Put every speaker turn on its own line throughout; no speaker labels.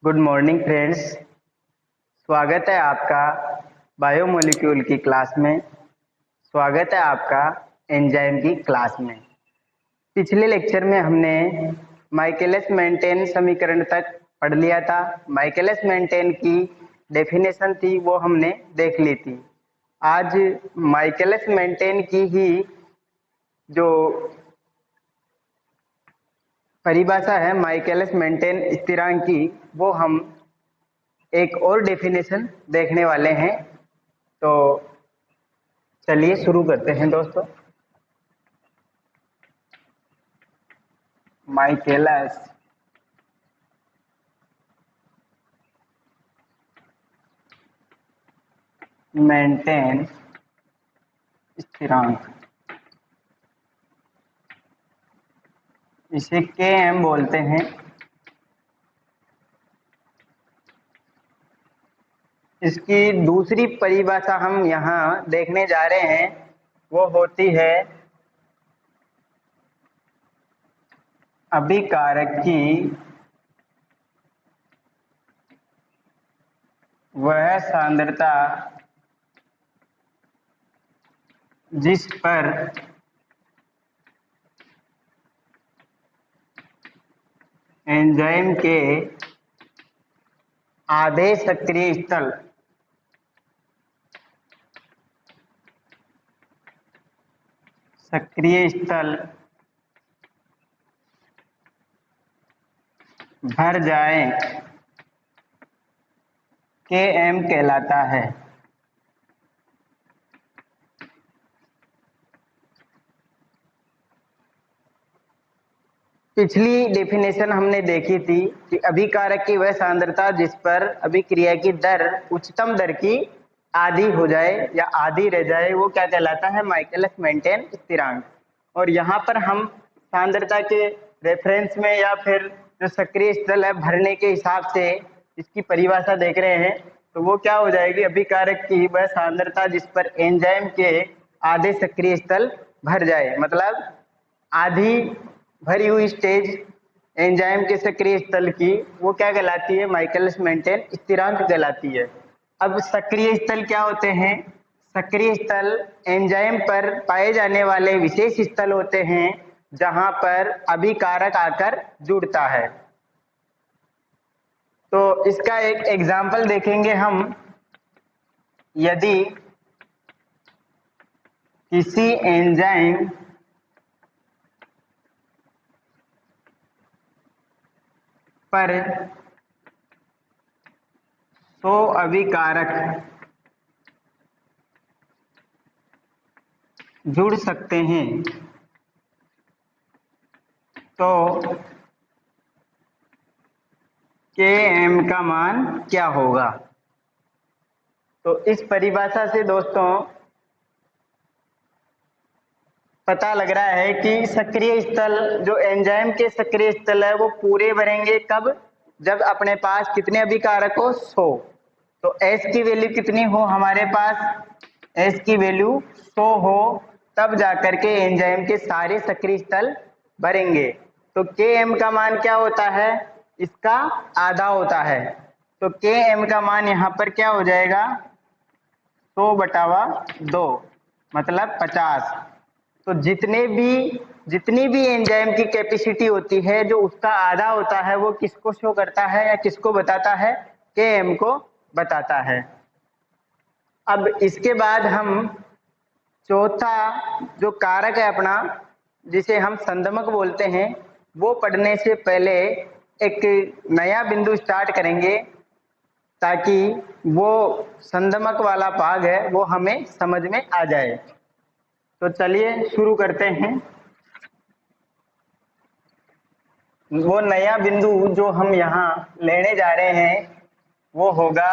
Good morning friends. स्वागत है आपका बायोमोलिक्यूल की क्लास में। स्वागत है आपका एंजाइम की क्लास में। पिछले लेक्चर में हमने माइकलिस मेंटेन समीकरण तक पढ़ लिया था। माइकलिस मेंटेन की डेफिनेशन थी वो हमने देख ली थी। आज माइकलिस मेंटेन की ही जो परिभाषा है माइकलिस मेंटेन स्थिरांक की, वो हम एक और डेफिनेशन देखने वाले हैं। तो चलिए शुरू करते हैं दोस्तों। माइकलिस मेंटेन स्थिरांक, इसे Km बोलते हैं। इसकी दूसरी परिभाषा हम यहाँ देखने जा रहे हैं, वो होती है अभिकारक की वह सांद्रता जिस पर एंजाइम के आधे सक्रिय स्थल भर जाए, Km कहलाता है। पिछली डेफिनेशन हमने देखी थी कि अभिकारक की वह सांद्रता जिस पर अभिक्रिया की दर उच्चतम दर की आधी हो जाए या आधी रह जाए, वो क्या कहलाता है? माइकलिस मेंटेन स्थिरांक। और यहाँ पर हम सांद्रता के रेफरेंस में या फिर जो सक्रिय स्थल है भरने के हिसाब से इसकी परिभाषा देख रहे हैं। तो वो क्या हो जाएगी? अभिकारक की वह सांद्रता जिस पर एंजाइम के आधे सक्रिय स्थल भर जाए, मतलब आधी भरी हुई स्टेज एंजाइम के सक्रिय स्थल की, वो क्या कहलाती है? माइकलिस मेंटेन स्थिरांक कहलाती है। अब सक्रिय स्थल क्या होते हैं? सक्रिय स्थल एंजाइम पर पाए जाने वाले विशेष स्थल होते हैं जहां पर अभिकारक आकर जुड़ता है। तो इसका एक एग्जाम्पल देखेंगे हम। यदि किसी एंजाइम पर 100 अभिकारक जुड़ सकते हैं, तो Km का मान क्या होगा? तो इस परिभाषा से दोस्तों पता लग रहा है कि सक्रिय स्थल जो एंजाइम के सक्रिय स्थल है वो पूरे भरेंगे कब? जब अपने पास कितने अभिकारक हो? 100। तो S की वैल्यू कितनी हो हमारे पास? S की वैल्यू 100 हो, तब जाकर के एंजाइम के सारे सक्रिय स्थल भरेंगे। तो Km का मान क्या होता है? इसका आधा होता है। तो Km का मान यहाँ पर क्या हो जाएगा? 100/2 मतलब 50। तो जितनी भी एंजाइम की कैपेसिटी होती है, जो उसका आधा होता है, वो किसको शो करता है या किसको बताता है? Km को बताता है। अब इसके बाद हम चौथा जो कारक है अपना, जिसे हम संदमक बोलते हैं, वो पढ़ने से पहले एक नया बिंदु स्टार्ट करेंगे ताकि वो संदमक वाला भाग है वो हमें समझ में आ जाए। तो चलिए शुरू करते हैं। वो नया बिंदु जो हम यहाँ लेने जा रहे हैं वो होगा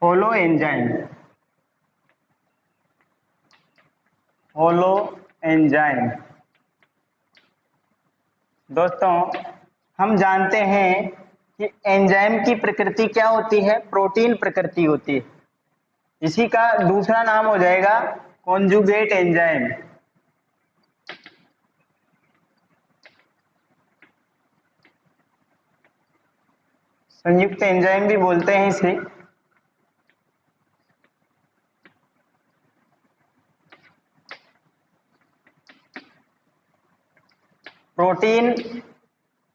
होलो एंजाइम। होलो एंजाइम दोस्तों, हम जानते हैं कि एंजाइम की प्रकृति क्या होती है? प्रोटीन प्रकृति होती है। इसी का दूसरा नाम हो जाएगा कॉन्जुगेट एंजाइम। संयुक्त एंजाइम भी बोलते हैं इसे। प्रोटीन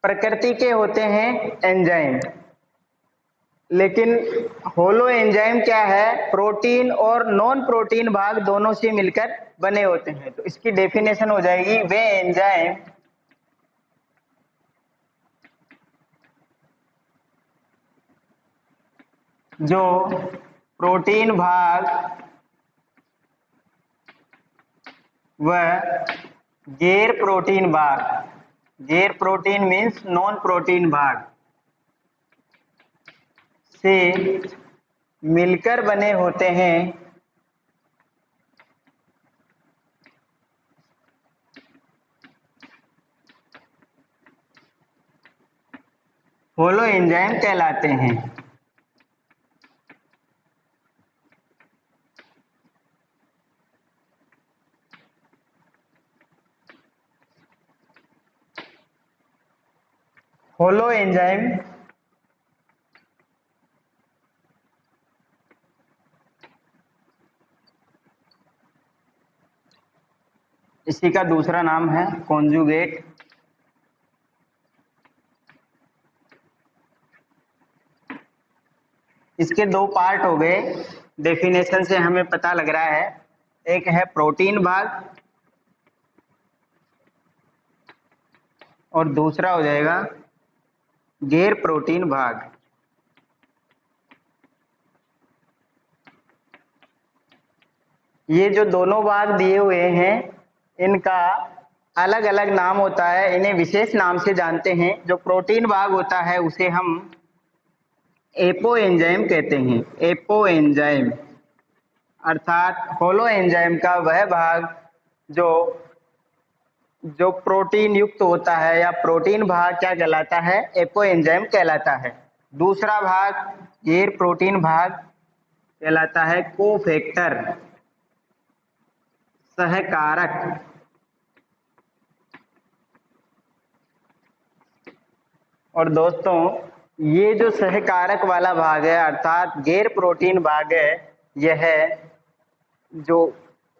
प्रकृति के होते हैं एंजाइम, लेकिन होलो एंजाइम क्या है, प्रोटीन और नॉन प्रोटीन भाग दोनों से मिलकर बने होते हैं। तो इसकी डेफिनेशन हो जाएगी, वे एंजाइम जो प्रोटीन भाग व गैर प्रोटीन भाग, गैर प्रोटीन मीन्स नॉन प्रोटीन भाग से मिलकर बने होते हैं, होलो एंजाइम कहलाते हैं। होलो एंजाइम इसी का दूसरा नाम है कॉन्जुगेट। इसके दो पार्ट हो गए, डेफिनेशन से हमें पता लग रहा है। एक है प्रोटीन भाग और दूसरा हो जाएगा गैर प्रोटीन भाग। ये जो दोनों भाग दिए हुए हैं, इनका अलग अलग नाम होता है, इन्हें विशेष नाम से जानते हैं। जो प्रोटीन भाग होता है उसे हम एपो एंजाइम कहते हैं। एपो एंजाइम अर्थात होलो एंजाइम का वह भाग जो जो प्रोटीन युक्त होता है, या प्रोटीन भाग क्या कहलाता है, एपो एंजाइम कहलाता है। दूसरा भाग गैर प्रोटीन भाग कहलाता है कोफैक्टर, सहकारक। और दोस्तों, ये जो सहकारक वाला भाग है अर्थात गैर प्रोटीन भाग है, यह जो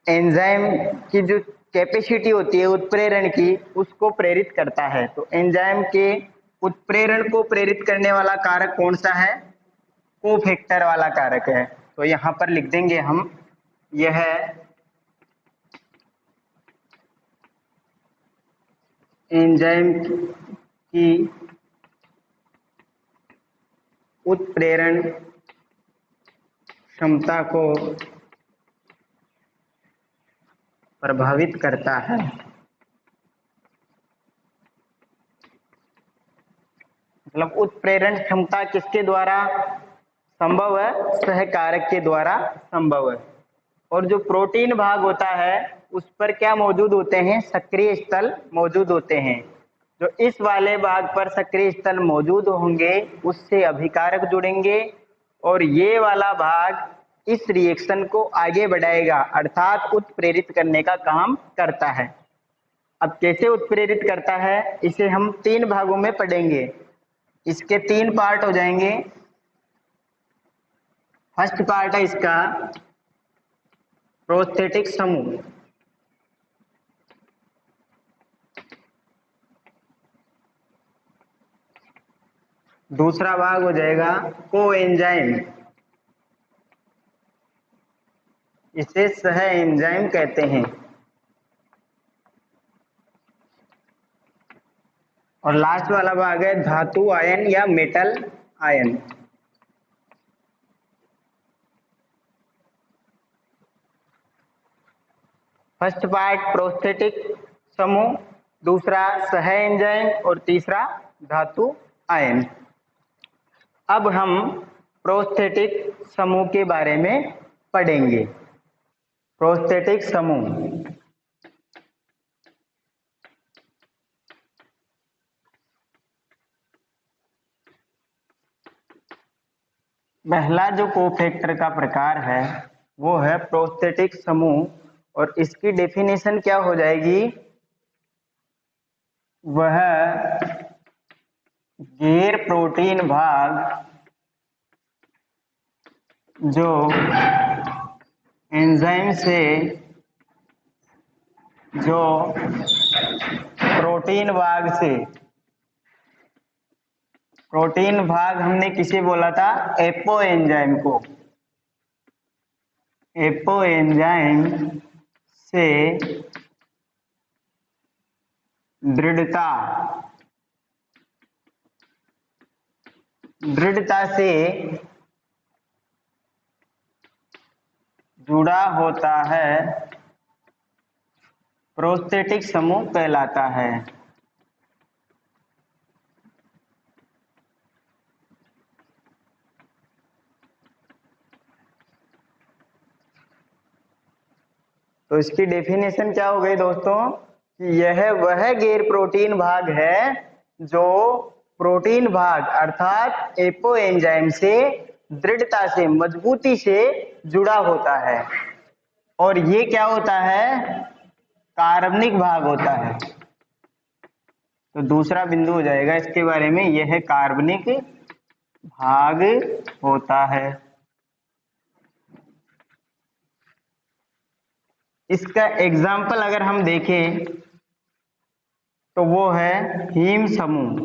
एंजाइम की जो कैपेसिटी होती है उत्प्रेरण की, उसको प्रेरित करता है। तो एंजाइम के उत्प्रेरण को प्रेरित करने वाला कारक कौन सा है, कोफैक्टर वाला कारक है। तो यहाँ पर लिख देंगे हम, यह एंजाइम की उत्प्रेरण क्षमता को प्रभावित करता है। मतलब उत्प्रेरण क्षमता किसके द्वारा संभव है, सहकारक के द्वारा संभव है। और जो प्रोटीन भाग होता है उस पर क्या मौजूद होते हैं, सक्रिय स्थल मौजूद होते हैं। जो इस वाले भाग पर सक्रिय स्थल मौजूद होंगे उससे अभिकारक जुड़ेंगे और ये वाला भाग इस रिएक्शन को आगे बढ़ाएगा, अर्थात उत्प्रेरित करने का काम करता है। अब कैसे उत्प्रेरित करता है, इसे हम तीन भागों में पढ़ेंगे। इसके तीन पार्ट हो जाएंगे। फर्स्ट पार्ट है इसका प्रोस्थेटिक समूह। दूसरा भाग हो जाएगा कोएंजाइम, इसे सह एंजाइम कहते हैं। और लास्ट वाला भाग है धातु आयन या metal ion. First part prosthetic समूह, दूसरा सह एंजाइम और तीसरा धातु आयन। अब हम प्रोस्थेटिक समूह के बारे में पढ़ेंगे। प्रोस्थेटिक समूह पहला जो कोफैक्टर का प्रकार है वो है प्रोस्थेटिक समूह, और इसकी डेफिनेशन क्या हो जाएगी, वह गैर प्रोटीन भाग जो एंजाइम से जो प्रोटीन भाग हमने किसे बोला था? एपो एंजाइम को। एपो एंजाइम से दृढ़ता से जुड़ा होता है, प्रोस्थेटिक समूह कहलाता है। तो इसकी डेफिनेशन क्या हो गई दोस्तों कि यह वह गैर प्रोटीन भाग है जो प्रोटीन भाग अर्थात एपो एंजाइम से दृढ़ता से, मजबूती से जुड़ा होता है। और ये क्या होता है? कार्बनिक भाग होता है। तो दूसरा बिंदु हो जाएगा इसके बारे में, यह कार्बनिक भाग होता है। इसका एग्जाम्पल अगर हम देखें तो वो है हीम समूह।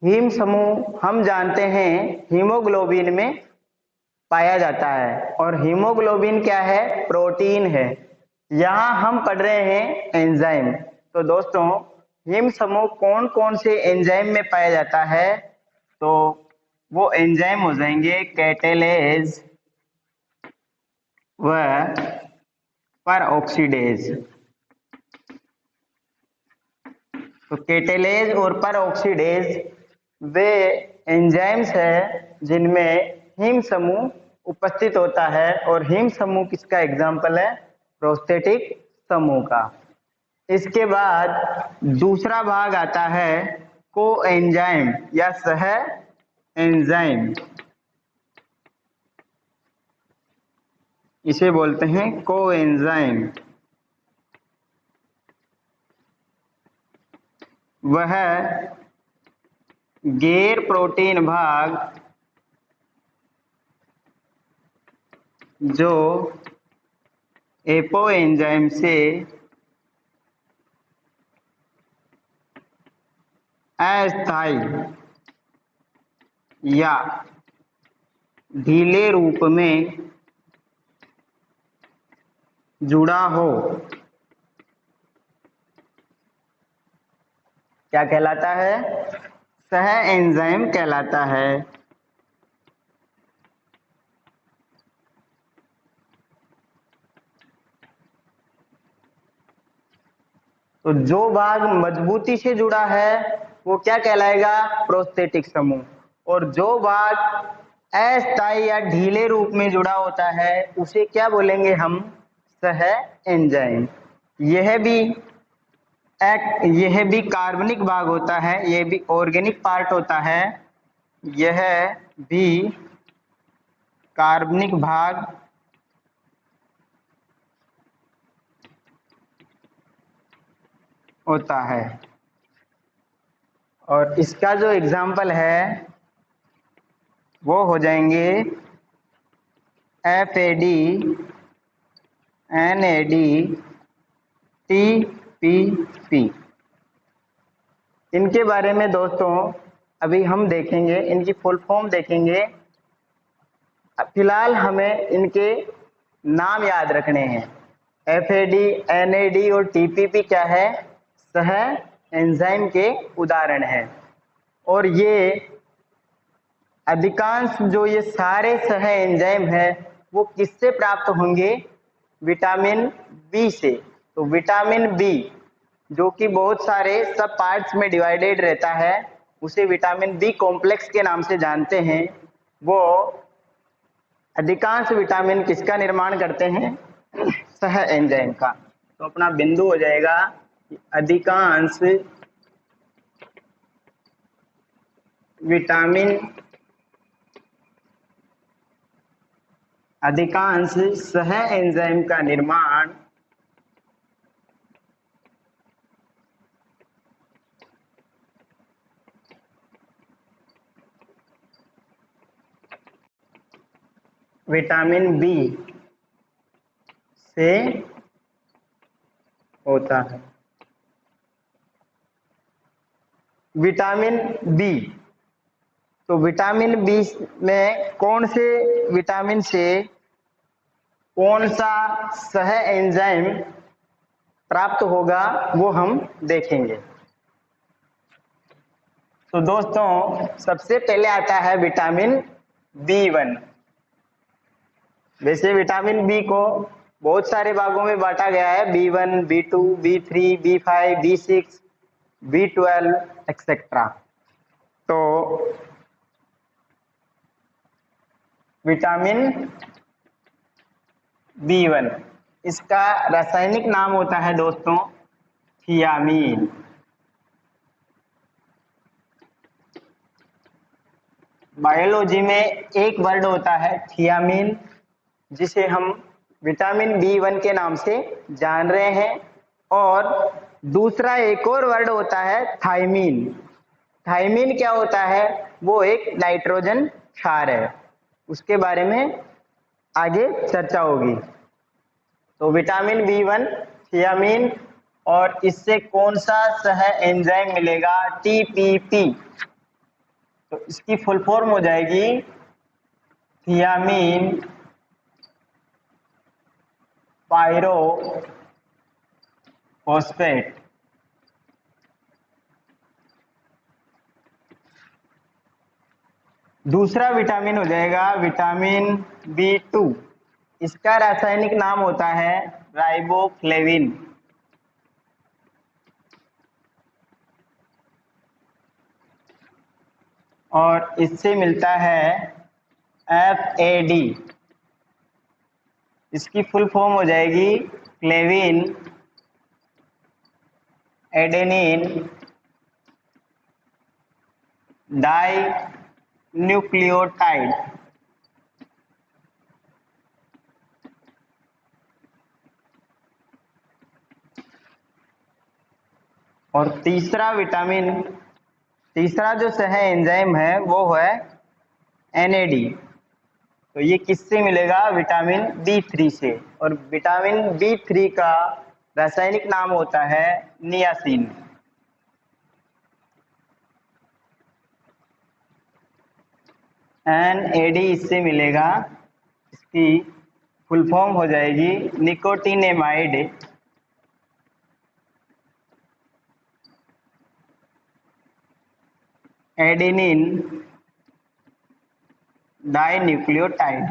हीम समूह हम जानते हैं हीमोग्लोबिन में पाया जाता है, और हीमोग्लोबिन क्या है? प्रोटीन है। यहाँ हम पढ़ रहे हैं एंजाइम। तो दोस्तों हीम समूह कौन कौन से एंजाइम में पाया जाता है? तो वो एंजाइम हो जाएंगे कैटेलेज व परऑक्सीडेज। तो कैटेलेज और परऑक्सीडेज वे एंजाइम्स है जिनमें हीम समूह उपस्थित होता है, और हीम समूह किसका एग्जाम्पल है? प्रोस्थेटिक समूह का। इसके बाद दूसरा भाग आता है कोएंजाइम या सह एंजाइम। इसे बोलते हैं कोएंजाइम। वह गैर प्रोटीन भाग जो एपो एंजाइम से अस्थायी या ढीले रूप में जुड़ा हो, क्या कहलाता है? सह एंजाइम कहलाता है। तो जो भाग मजबूती से जुड़ा है वो क्या कहलाएगा? प्रोस्थेटिक समूह। और जो भाग अस्थायी या ढीले रूप में जुड़ा होता है उसे क्या बोलेंगे हम? सह एंजाइम। यह भी कार्बनिक भाग होता है, यह भी ऑर्गेनिक पार्ट होता है, यह भी कार्बनिक भाग होता है। और इसका जो एग्जाम्पल है वो हो जाएंगे FAD, NAD, TPP। इनके बारे में दोस्तों अभी हम देखेंगे, इनकी फुल फॉर्म देखेंगे। फिलहाल हमें इनके नाम याद रखने हैं। FAD, NAD और TPP क्या है? सह एंजाइम के उदाहरण हैं। और ये अधिकांश जो ये सारे सह एंजाइम है वो किससे प्राप्त होंगे? विटामिन बी से। तो विटामिन बी जो कि बहुत सारे सब पार्ट्स में डिवाइडेड रहता है, उसे विटामिन बी कॉम्प्लेक्स के नाम से जानते हैं। वो अधिकांश विटामिन किसका निर्माण करते हैं? सह एंजाइम का। तो अपना बिंदु हो जाएगा कि अधिकांश सह एंजाइम का निर्माण विटामिन बी से होता है। विटामिन बी, तो विटामिन बी में कौन से विटामिन से कौन सा सह एंजाइम प्राप्त होगा वो हम देखेंगे। तो दोस्तों सबसे पहले आता है विटामिन बी1। वैसे विटामिन बी को बहुत सारे भागों में बांटा गया है, B1, बी2, B3, B5, B6, B12 etcetera. तो विटामिन बी1, इसका रासायनिक नाम होता है दोस्तों थियामीन। बायोलॉजी में एक वर्ड होता है थियामीन, जिसे हम विटामिन बी1 के नाम से जान रहे हैं, और दूसरा एक और वर्ड होता है थायमीन। थायमीन क्या होता है? वो एक नाइट्रोजन क्षार है, उसके बारे में आगे चर्चा होगी। तो विटामिन बी1, थियामीन, और इससे कौन सा सह एंजाइम मिलेगा? टीपीपी। तो इसकी फुल फॉर्म हो जाएगी थियामीन पायरोफॉस्फेट। दूसरा विटामिन हो जाएगा विटामिन बी2, इसका रासायनिक नाम होता है राइबोफ्लेविन। और इससे मिलता है FAD। इसकी फुल फॉर्म हो जाएगी फ्लेविन एडेनिन डाई न्यूक्लियोटाइड। और तीसरा जो सह एंजाइम है वो है NAD। तो ये किससे मिलेगा? विटामिन बी3 से। और विटामिन बी3 का रासायनिक नाम होता है नियासिन। NAD इससे मिलेगा, इसकी फुल फॉर्म हो जाएगी निकोटिनेमाइड एडेनिन डाइन्यूक्लियोटाइड।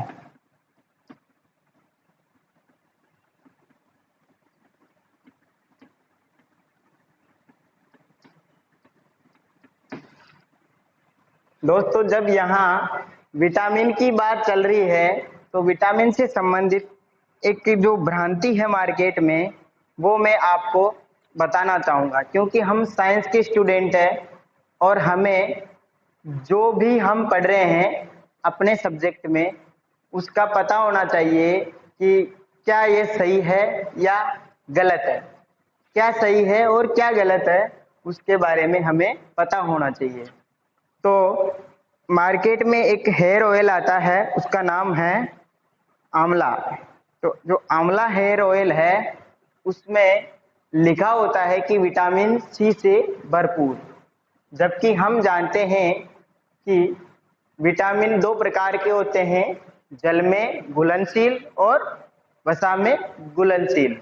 दोस्तों जब यहाँ विटामिन की बात चल रही है तो विटामिन से संबंधित एक जो भ्रांति है मार्केट में, वो मैं आपको बताना चाहूँगा, क्योंकि हम साइंस के स्टूडेंट हैं और हमें जो भी हम पढ़ रहे हैं अपने सब्जेक्ट में उसका पता होना चाहिए कि क्या ये सही है या गलत है, क्या सही है और क्या गलत है, उसके बारे में हमें पता होना चाहिए। तो मार्केट में एक हेयर ऑयल आता है, उसका नाम है आंवला। तो जो आंवला हेयर ऑयल है उसमें लिखा होता है कि विटामिन सी से भरपूर, जबकि हम जानते हैं कि विटामिन दो प्रकार के होते हैं, जल में घुलनशील और वसा में घुलनशील।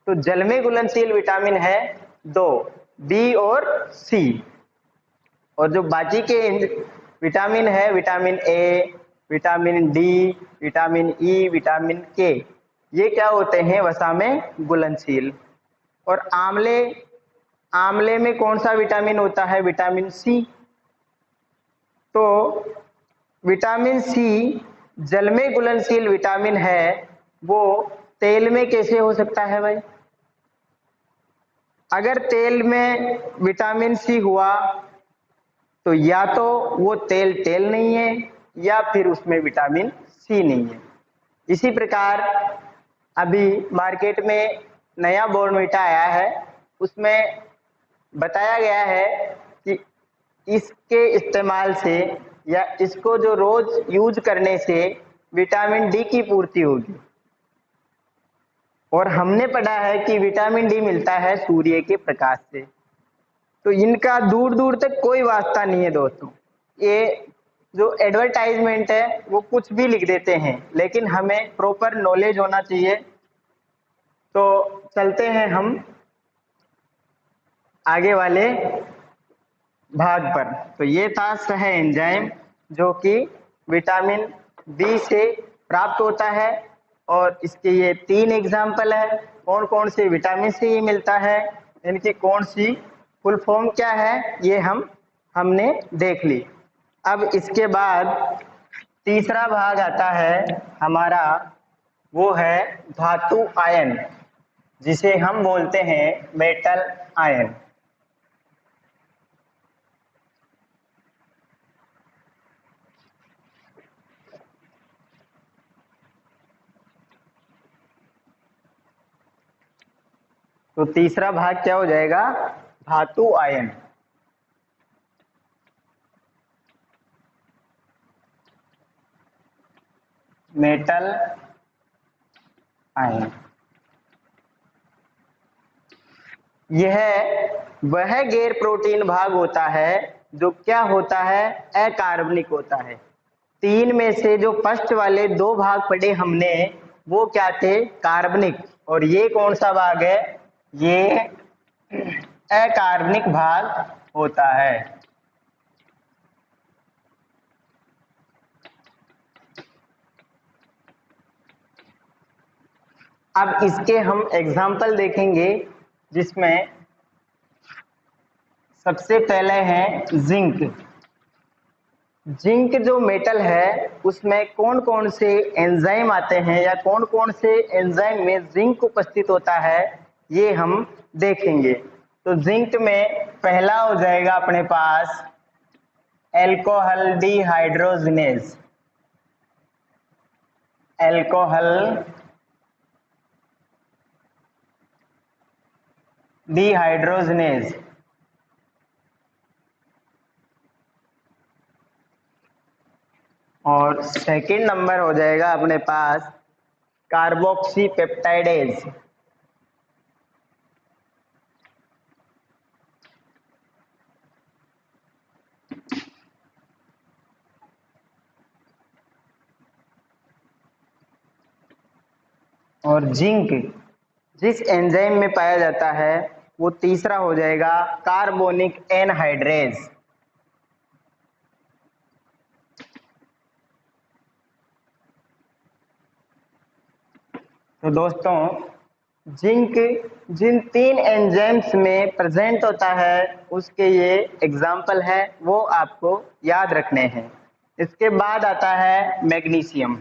तो जल में घुलनशील विटामिन है दो, बी और सी, और जो बाकी के विटामिन है vitamin A, vitamin D, vitamin E, vitamin के, ये क्या होते हैं? वसा में घुलनशील। और आंवले में कौन सा विटामिन होता है? Vitamin C. तो विटामिन सी जल में घुलनशील विटामिन है, वो तेल में कैसे हो सकता है भाई? अगर तेल में विटामिन सी हुआ तो या तो वो तेल नहीं है या फिर उसमें विटामिन सी नहीं है। इसी प्रकार अभी मार्केट में नया बॉर्नविटा आया है, उसमें बताया गया है कि इसके इस्तेमाल से या इसको जो रोज यूज करने से विटामिन डी की पूर्ति होगी। और हमने पढ़ा है कि विटामिन डी मिलता है सूर्य के प्रकाश से। तो इनका दूर दूर तक कोई वास्ता नहीं है दोस्तों। ये जो एडवर्टाइजमेंट है वो कुछ भी लिख देते हैं, लेकिन हमें प्रॉपर नॉलेज होना चाहिए। तो चलते हैं हम आगे वाले भाग पर। तो ये था सह एंजाइम जो कि विटामिन बी से प्राप्त होता है, और इसके ये 3 एग्जाम्पल है। कौन कौन से विटामिन से ये मिलता है, इनकी कौन सी फुल फॉर्म क्या है, ये हमने देख ली। अब इसके बाद तीसरा भाग आता है हमारा, वो है धातु आयन, जिसे हम बोलते हैं मेटल आयन। तो तीसरा भाग क्या हो जाएगा, धातु आयन। मेटल आयन यह वह गैर प्रोटीन भाग होता है जो क्या होता है, अकार्बनिक होता है। 3 में से जो फर्स्ट वाले 2 भाग पढ़े हमने वो क्या थे, कार्बनिक। और ये कौन सा भाग है, ये अकार्बनिक भाग होता है। अब इसके हम एग्जाम्पल देखेंगे, जिसमें सबसे पहले है जिंक। जिंक जो मेटल है उसमें कौन कौन से एंजाइम आते हैं, या कौन कौन से एंजाइम में जिंक उपस्थित होता है, ये हम देखेंगे। तो जिंक में पहला हो जाएगा अपने पास एल्कोहल डिहाइड्रोजिनेज। Alcohol dehydrogenase. और सेकंड नंबर हो जाएगा अपने पास कार्बोक्सी पेप्टाइडेज। और जिंक जिस एंजाइम में पाया जाता है वो तीसरा हो जाएगा कार्बोनिक एनहाइड्रेज। तो दोस्तों जिंक जिन 3 एंजाइम्स में प्रेजेंट होता है उसके ये एग्जाम्पल है, वो आपको याद रखने हैं। इसके बाद आता है मैग्नीशियम।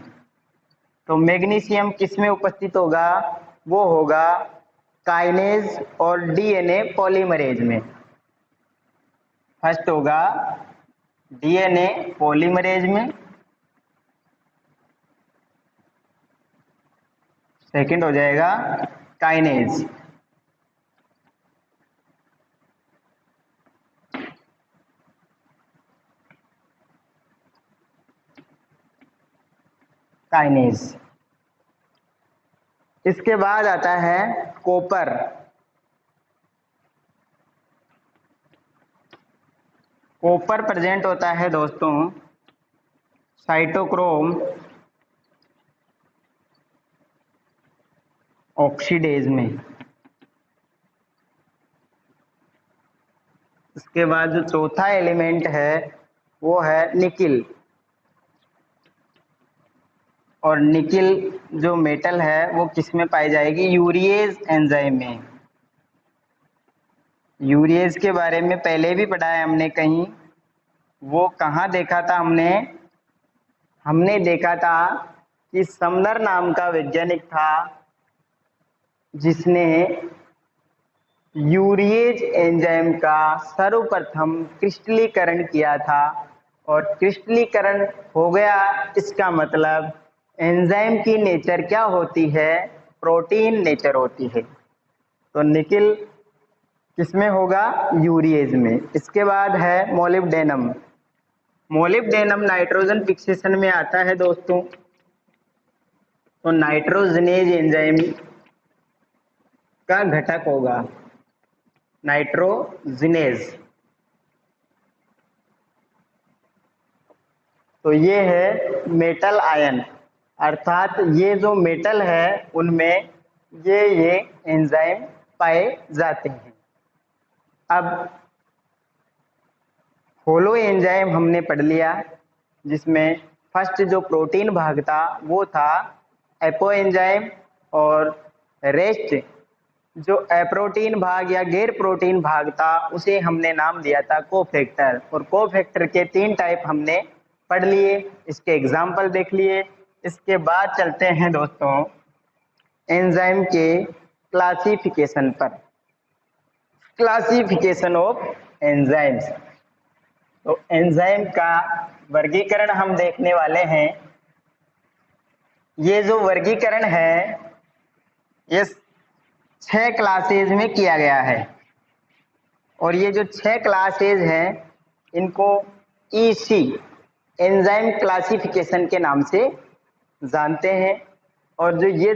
तो मैग्नीशियम किस में उपस्थित होगा, वो होगा काइनेज और डीएनए पॉलीमरेज में। फर्स्ट होगा डीएनए पॉलीमरेज में, सेकंड हो जाएगा काइनेज। काइनेज। इसके बाद आता है कॉपर। कॉपर प्रेजेंट होता है दोस्तों साइटोक्रोम ऑक्सीडेज में। इसके बाद जो चौथा एलिमेंट है वो है निकिल। और निकिल जो मेटल है वो किस में पाई जाएगी, यूरिएज एंजाइम में। यूरिएज के बारे में पहले भी पढ़ा है हमने कहीं, वो कहाँ देखा था हमने देखा था कि समनर नाम का वैज्ञानिक था जिसने यूरिएज एंजाइम का सर्वप्रथम क्रिस्टलीकरण किया था। और क्रिस्टलीकरण हो गया, इसका मतलब एंजाइम की नेचर क्या होती है, प्रोटीन नेचर होती है। तो निकिल किसमें होगा, यूरिएज में। इसके बाद है मोलिब्डेनम। मोलिब्डेनम नाइट्रोजन फिक्सेशन में आता है दोस्तों। तो नाइट्रोजनेज एंजाइम का घटक होगा नाइट्रोजनेज। तो ये है मेटल आयन, अर्थात ये जो मेटल है उनमें ये एंजाइम पाए जाते हैं। अब होलो एंजाइम हमने पढ़ लिया, जिसमें फर्स्ट जो प्रोटीन भाग था वो था एपो एंजाइम, और रेस्ट जो अप्रोटीन भाग या गैर प्रोटीन भाग था उसे हमने नाम दिया था कोफैक्टर। और कोफैक्टर के 3 टाइप हमने पढ़ लिए, इसके एग्जाम्पल देख लिए। इसके बाद चलते हैं दोस्तों एंजाइम के क्लासिफिकेशन पर। Classification of enzymes. तो एंजाइम का वर्गीकरण हम देखने वाले हैं। ये जो वर्गीकरण है ये 6 क्लासेज में किया गया है, और ये जो 6 क्लासेज हैं इनको ईसी एंजाइम क्लासिफिकेशन के नाम से जानते हैं। और जो ये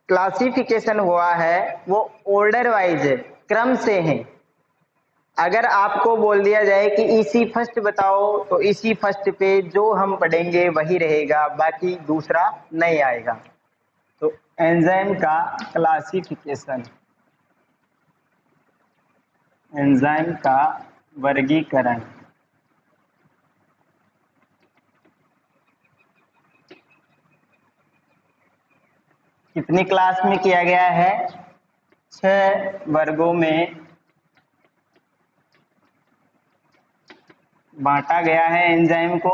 क्लासिफिकेशन हुआ है वो ऑर्डर वाइज है, क्रम से है। अगर आपको बोल दिया जाए कि ईसी फर्स्ट बताओ तो ईसी फर्स्ट पे जो हम पढ़ेंगे वही रहेगा, बाकी दूसरा नहीं आएगा। तो एंजाइम का क्लासिफिकेशन, एंजाइम का वर्गीकरण। कितनी क्लास में किया गया है? 6 वर्गों में बांटा गया है एंजाइम को,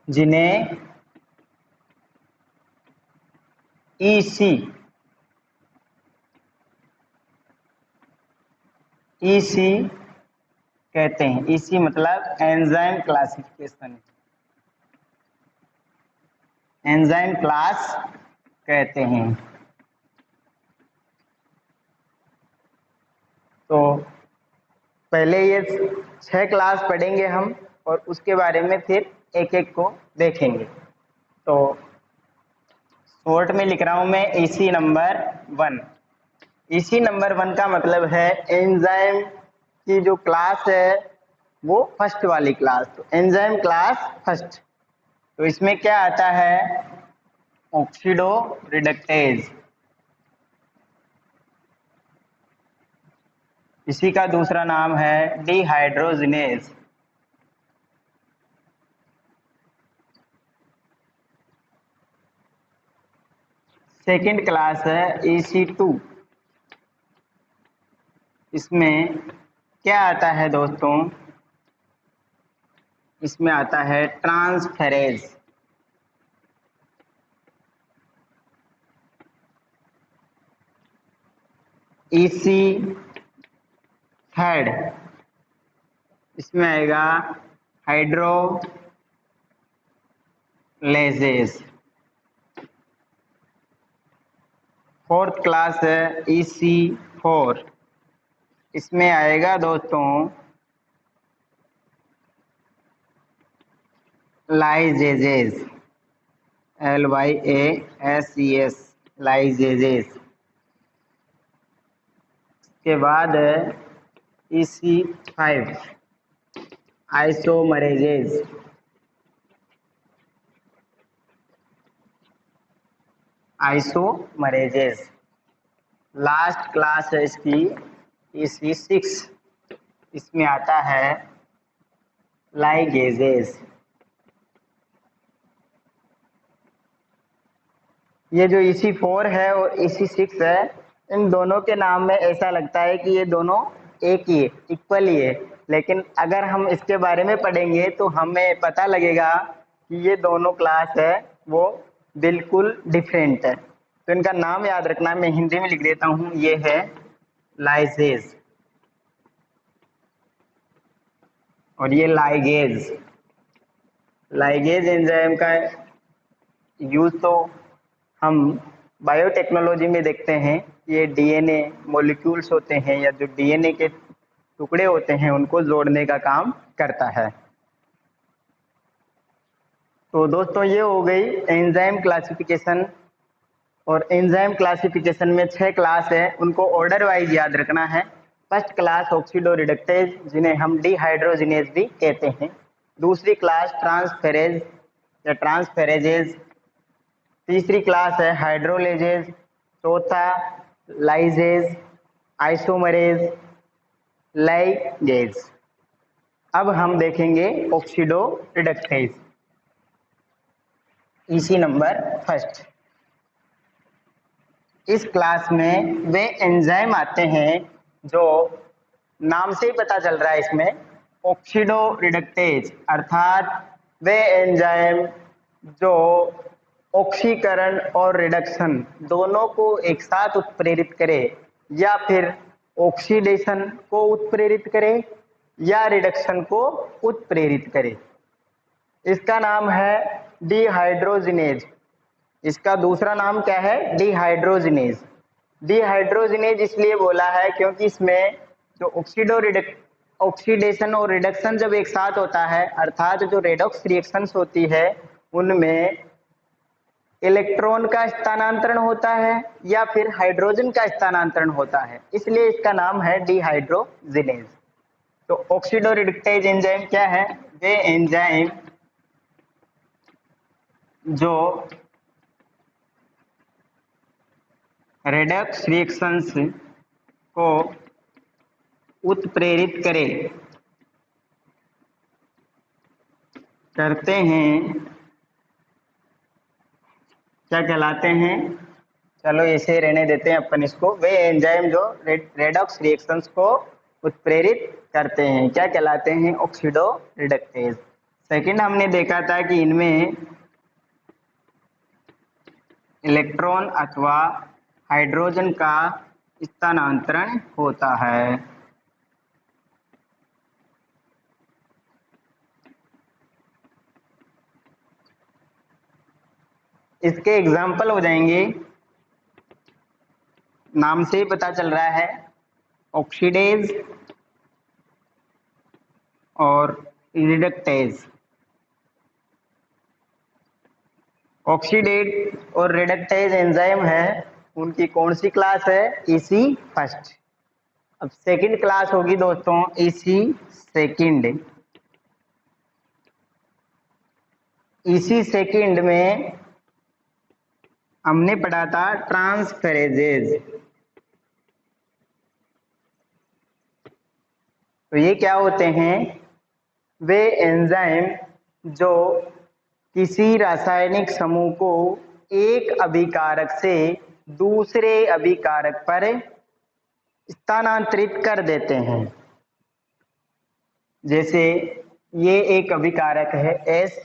जिन्हें ईसी कहते हैं। ईसी मतलब एंजाइम क्लासिफिकेशन, एंजाइम क्लास कहते हैं। तो पहले ये 6 क्लास पढ़ेंगे हम, और उसके बारे में फिर एक एक को देखेंगे। तो शॉर्ट में लिख रहा हूं मैं ईसी नंबर 1। ईसी नंबर 1 का मतलब है एंजाइम की जो क्लास है वो फर्स्ट वाली क्लास। तो एंजाइम क्लास फर्स्ट, तो इसमें क्या आता है? Oxido reductase. इसी का दूसरा नाम है डिहाइड्रोजिनेज। सेकेंड क्लास है EC2। इसमें क्या आता है दोस्तों? इसमें आता है ट्रांसफेरेज। EC3 इसमें आएगा हाइड्रोलेजेस। फोर्थ क्लास है EC4। इसमें आएगा दोस्तों लाइजेजेस, LYASES, लाइजेजेस। के बाद है EC5 आइसोमरेजेस। आइसोमरेजेस। लास्ट क्लास है इसकी EC6। इसमें आता है लाइगेजेस। ये जो EC4 है और EC6 है, इन दोनों के नाम में ऐसा लगता है कि ये दोनों एक ही है, इक्वल ही है। लेकिन अगर हम इसके बारे में पढ़ेंगे तो हमें पता लगेगा कि ये दोनों क्लास है वो बिल्कुल डिफरेंट है। तो इनका नाम याद रखना, मैं हिंदी में लिख देता हूँ। ये है लाइसेज और ये लाइगेज। लाइगेज एंजाइम का यूज तो हम बायोटेक्नोलॉजी में देखते हैं। ये DNA मॉलिक्यूल्स होते हैं या जो DNA के टुकड़े होते हैं उनको जोड़ने का काम करता है। तो दोस्तों ये हो गई एंजाइम क्लासिफिकेशन। और एंजाइम क्लासिफिकेशन में 6 क्लास है, उनको ऑर्डर वाइज याद रखना है। फर्स्ट क्लास ऑक्सीडो रिडक्टेज, जिन्हें हम डिहाइड्रोजिनेज भी कहते हैं। दूसरी क्लास ट्रांसफेरेज या ट्रांसफेरेजेज। तीसरी क्लास है हाइड्रोलेजेज। चौथा लाइजेज, आइसोमरेज, लाइगेज। अब हम देखेंगे ऑक्सीडो रिडक्टेज, इसी नंबर फर्स्ट। इस क्लास में वे एंजाइम आते हैं जो नाम से ही पता चल रहा है इसमें ऑक्सीडो रिडक्टेज, अर्थात वे एंजाइम जो ऑक्सीकरण और रिडक्शन दोनों को एक साथ उत्प्रेरित करे, या फिर ऑक्सीडेशन को उत्प्रेरित करे या रिडक्शन को उत्प्रेरित करे। इसका नाम है डिहाइड्रोजिनेज। इसका दूसरा नाम क्या है? डिहाइड्रोजिनेज। डिहाइड्रोजिनेज इसलिए बोला है क्योंकि इसमें जो ऑक्सीडेशन और रिडक्शन जब एक साथ होता है, अर्थात जो रेडॉक्स रिएक्शंस होती है उनमें इलेक्ट्रॉन का स्थानांतरण होता है या फिर हाइड्रोजन का स्थानांतरण होता है, इसलिए इसका नाम है डिहाइड्रोजिनेज। तो ऑक्सीडो रिडक्टेज एंजाइम क्या है? वे एंजाइम जो रेडॉक्स रिएक्शंस को उत्प्रेरित करते हैं, क्या कहलाते हैं? चलो इसे रहने देते हैं अपन इसको। वे एंजाइम जो रेडॉक्स रिएक्शंस को उत्प्रेरित करते हैं क्या कहलाते हैं? Oxido reductase. सेकंड हमने देखा था कि इनमें इलेक्ट्रॉन अथवा हाइड्रोजन का स्थानांतरण होता है। इसके एग्जाम्पल हो जाएंगे, नाम से ही पता चल रहा है, ऑक्सीडेज और रिडक्टेज। ऑक्सीडेज और रिडक्टेज एंजाइम है, उनकी कौन सी क्लास है? EC first. अब सेकंड क्लास होगी दोस्तों ईसी सेकंड। ईसी सेकंड में हमने पढ़ा था ट्रांसफेरेजेज। तो ये क्या होते हैं? वे एंजाइम जो किसी रासायनिक समूह को एक अभिकारक से दूसरे अभिकारक पर स्थानांतरित कर देते हैं। जैसे ये एक अभिकारक है एस,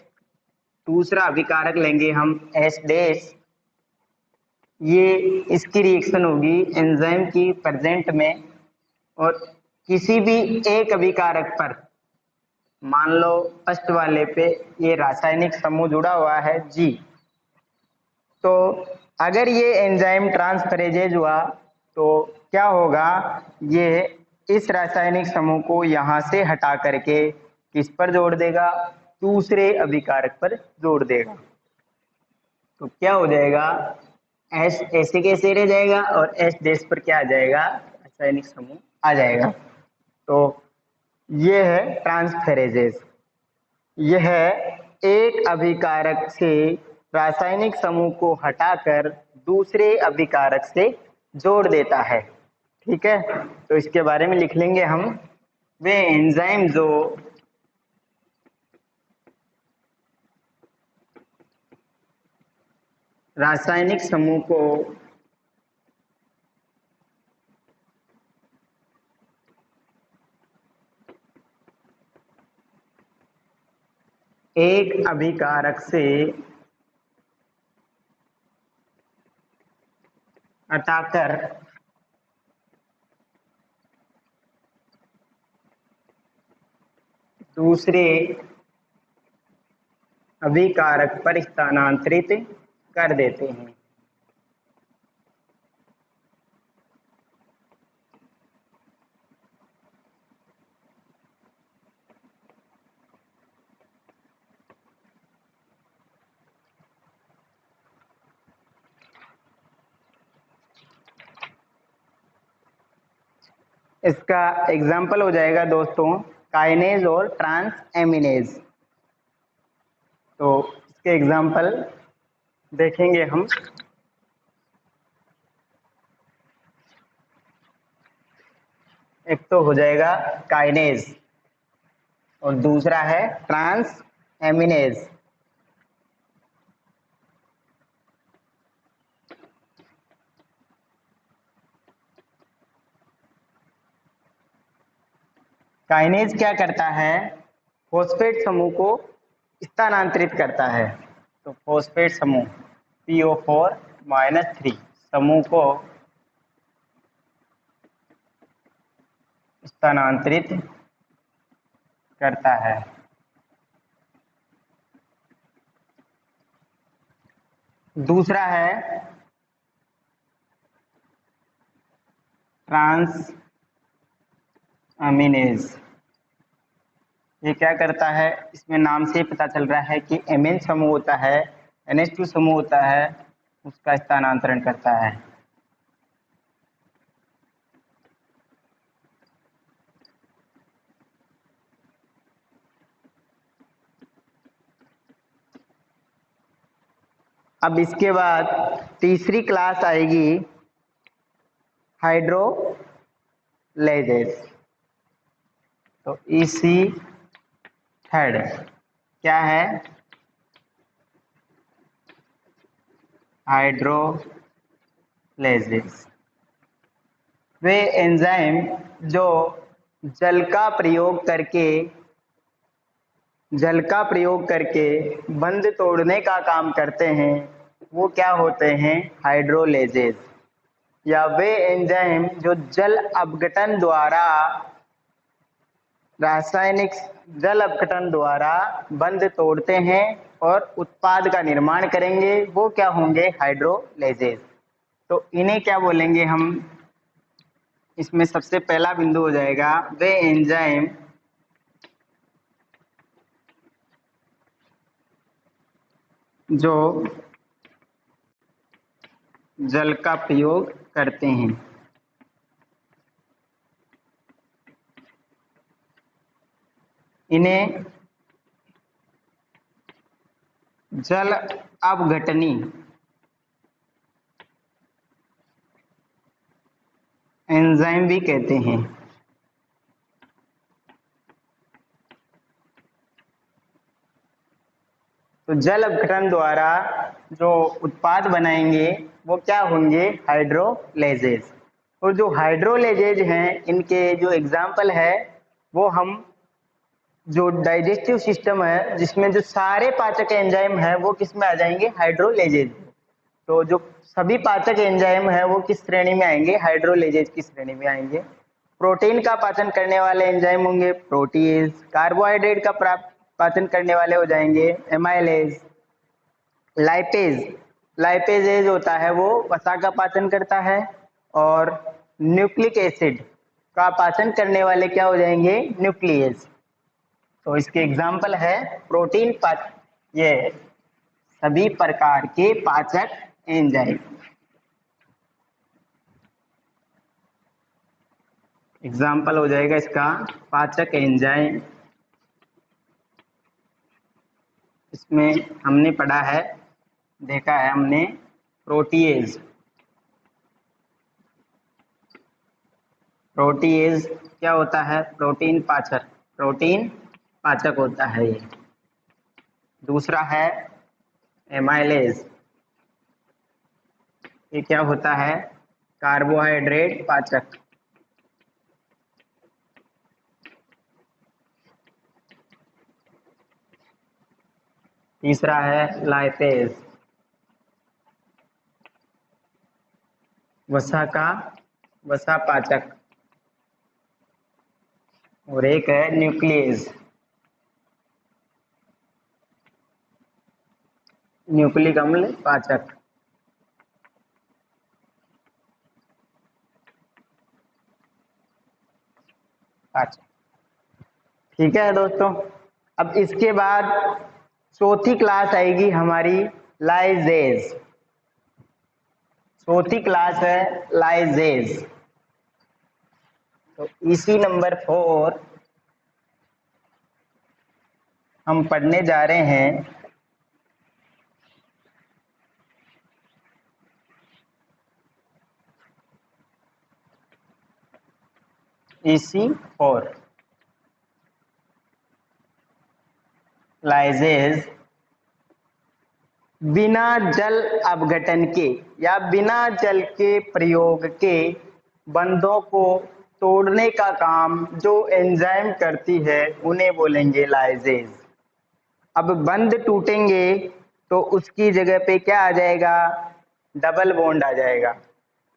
दूसरा अभिकारक लेंगे हम एस डैश। ये इसकी रिएक्शन होगी एंजाइम की प्रेजेंट में, और किसी भी एक अभिकारक पर, मान लो फर्स्ट वाले पे ये रासायनिक समूह जुड़ा हुआ है जी, तो अगर ये एंजाइम ट्रांसफरेजेज हुआ तो क्या होगा? ये इस रासायनिक समूह को यहाँ से हटा करके किस पर जोड़ देगा? दूसरे अभिकारक पर जोड़ देगा। तो क्या हो जाएगा? एस ऐसे कैसे रह जाएगा और एस डैश पर क्या आ जाएगा? रासायनिक समूह आ जाएगा। तो ये है ट्रांसफेरेजेज। यह एक अभिकारक से रासायनिक समूह को हटाकर दूसरे अभिकारक से जोड़ देता है। ठीक है, तो इसके बारे में लिख लेंगे हम। वे एंजाइम जो रासायनिक समूह को एक अभिकारक से हटाकर दूसरे अभिकारक पर स्थानांतरित कर देते हैं। इसका एग्जाम्पल हो जाएगा दोस्तों काइनेज और ट्रांस एमिनेज। तो इसके एग्जाम्पल देखेंगे हम। एक तो हो जाएगा काइनेज और दूसरा है ट्रांस एमिनेज। काइनेज क्या करता है, फॉस्फेट समूह को स्थानांतरित करता है। तो फॉस्फेट समूह PO4-3 समूह को स्थानांतरित करता है। दूसरा है ट्रांस अमीनेज। ये क्या करता है, इसमें नाम से पता चल रहा है कि एमिन समूह होता है, NH2 समूह होता है, उसका स्थानांतरण करता है। अब इसके बाद तीसरी क्लास आएगी हाइड्रोलेजेस। तो EC थर्ड क्या है, हाइड्रोलेजेस। वे एंजाइम जो जल का प्रयोग करके बंध तोड़ने का काम करते हैं, वो क्या होते हैं, हाइड्रोलेजेस। या वे एंजाइम जो जल अपघटन द्वारा बंध तोड़ते हैं और उत्पाद का निर्माण करेंगे, वो क्या होंगे, हाइड्रोलेजेस। तो इन्हें क्या बोलेंगे हम, इसमें सबसे पहला बिंदु हो जाएगा वे एंजाइम जो जल का प्रयोग करते हैं। इन्हें जल अपघटनी एंजाइम भी कहते हैं। तो जल अपघटन द्वारा जो उत्पाद बनाएंगे वो क्या होंगे, हाइड्रोलेजेस। और जो हाइड्रोलेजेज हैं, इनके जो एग्जाम्पल है वो हम जो डाइजेस्टिव सिस्टम है जिसमें जो सारे पाचक एंजाइम है वो किस में आ जाएंगे, हाइड्रोलेजेज। तो जो सभी पाचक एंजाइम है वो किस श्रेणी में आएंगे, हाइड्रोलेजेज की श्रेणी में आएंगे। प्रोटीन का पाचन करने वाले एंजाइम होंगे प्रोटीएज। कार्बोहाइड्रेट का पाचन करने वाले हो जाएंगे एमाइलेज। लाइपेजेज होता है वो वसा का पाचन करता है। और न्यूक्लिक एसिड का पाचन करने वाले क्या हो जाएंगे, न्यूक्लियस। तो इसके एग्जाम्पल है प्रोटीन ये सभी प्रकार के पाचक एंजाइम। एग्जाम्पल हो जाएगा इसका पाचक एंजाइम। इसमें हमने पढ़ा है, देखा है हमने, प्रोटीएज क्या होता है, प्रोटीन पाचक होता है ये। दूसरा है एमाइलेज, ये क्या होता है, कार्बोहाइड्रेट पाचक। तीसरा है लाइपेज, वसा पाचक। और एक है न्यूक्लियस, न्यूक्लिक अम्ल पाचक। ठीक है दोस्तों। अब इसके बाद चौथी क्लास आएगी हमारी लाइजेज। चौथी क्लास है लाइजेज। तो इसी नंबर 4 हम पढ़ने जा रहे हैं। EC4 लाइजेज बिना जल अपघटन के या बिना जल के प्रयोग के बंधों को तोड़ने का काम जो एंजाइम करती है उन्हें बोलेंगे लाइजेज। अब बंध टूटेंगे तो उसकी जगह पे क्या आ जाएगा, डबल बॉन्ड आ जाएगा।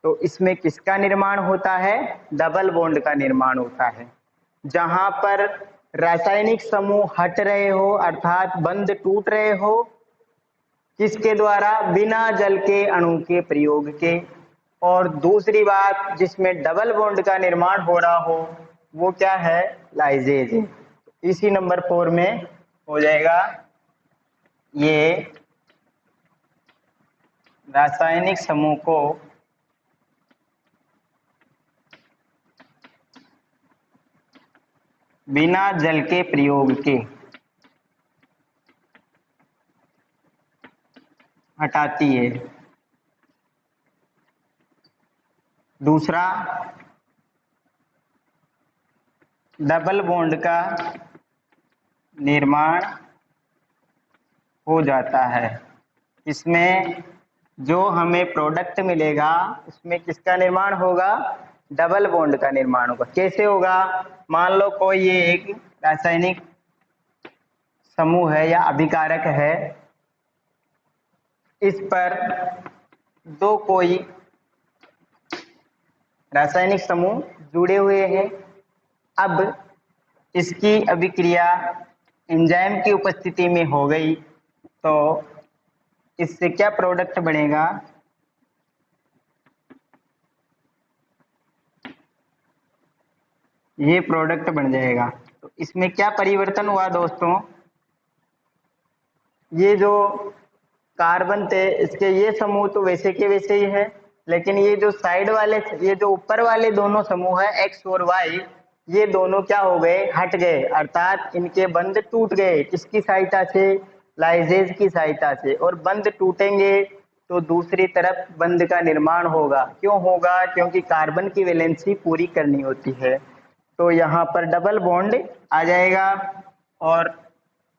तो इसमें किसका निर्माण होता है, डबल बॉन्ड का निर्माण होता है। जहां पर रासायनिक समूह हट रहे हो अर्थात बंध टूट रहे हो, किसके द्वारा, बिना जल के अणु के प्रयोग के। और दूसरी बात जिसमें डबल बॉन्ड का निर्माण हो रहा हो वो क्या है, लाइजेज। इसी नंबर 4 में हो जाएगा ये रासायनिक समूह को बिना जल के प्रयोग के हटाती है। दूसरा, डबल बॉन्ड का निर्माण हो जाता है। इसमें जो हमें प्रोडक्ट मिलेगा उसमें किसका निर्माण होगा, डबल बॉन्ड का निर्माण होगा। कैसे होगा, मान लो कोई ये एक रासायनिक समूह है या अभिकारक है, इस पर दो कोई रासायनिक समूह जुड़े हुए हैं। अब इसकी अभिक्रिया एंजाइम की उपस्थिति में हो गई तो इससे क्या प्रोडक्ट बनेगा, ये प्रोडक्ट बन जाएगा। तो इसमें क्या परिवर्तन हुआ दोस्तों, ये जो कार्बन थे इसके ये समूह तो वैसे के वैसे ही है, लेकिन ये जो साइड वाले, ये जो ऊपर वाले दोनों समूह है X और Y, ये दोनों क्या हो गए, हट गए, अर्थात इनके बंध टूट गए। किसकी सहायता से, लाइजेज की सहायता से। और बंध टूटेंगे तो दूसरी तरफ बंध का निर्माण होगा। क्यों होगा, क्योंकि कार्बन की वैलेंसी पूरी करनी होती है। तो यहाँ पर डबल बॉन्ड आ जाएगा और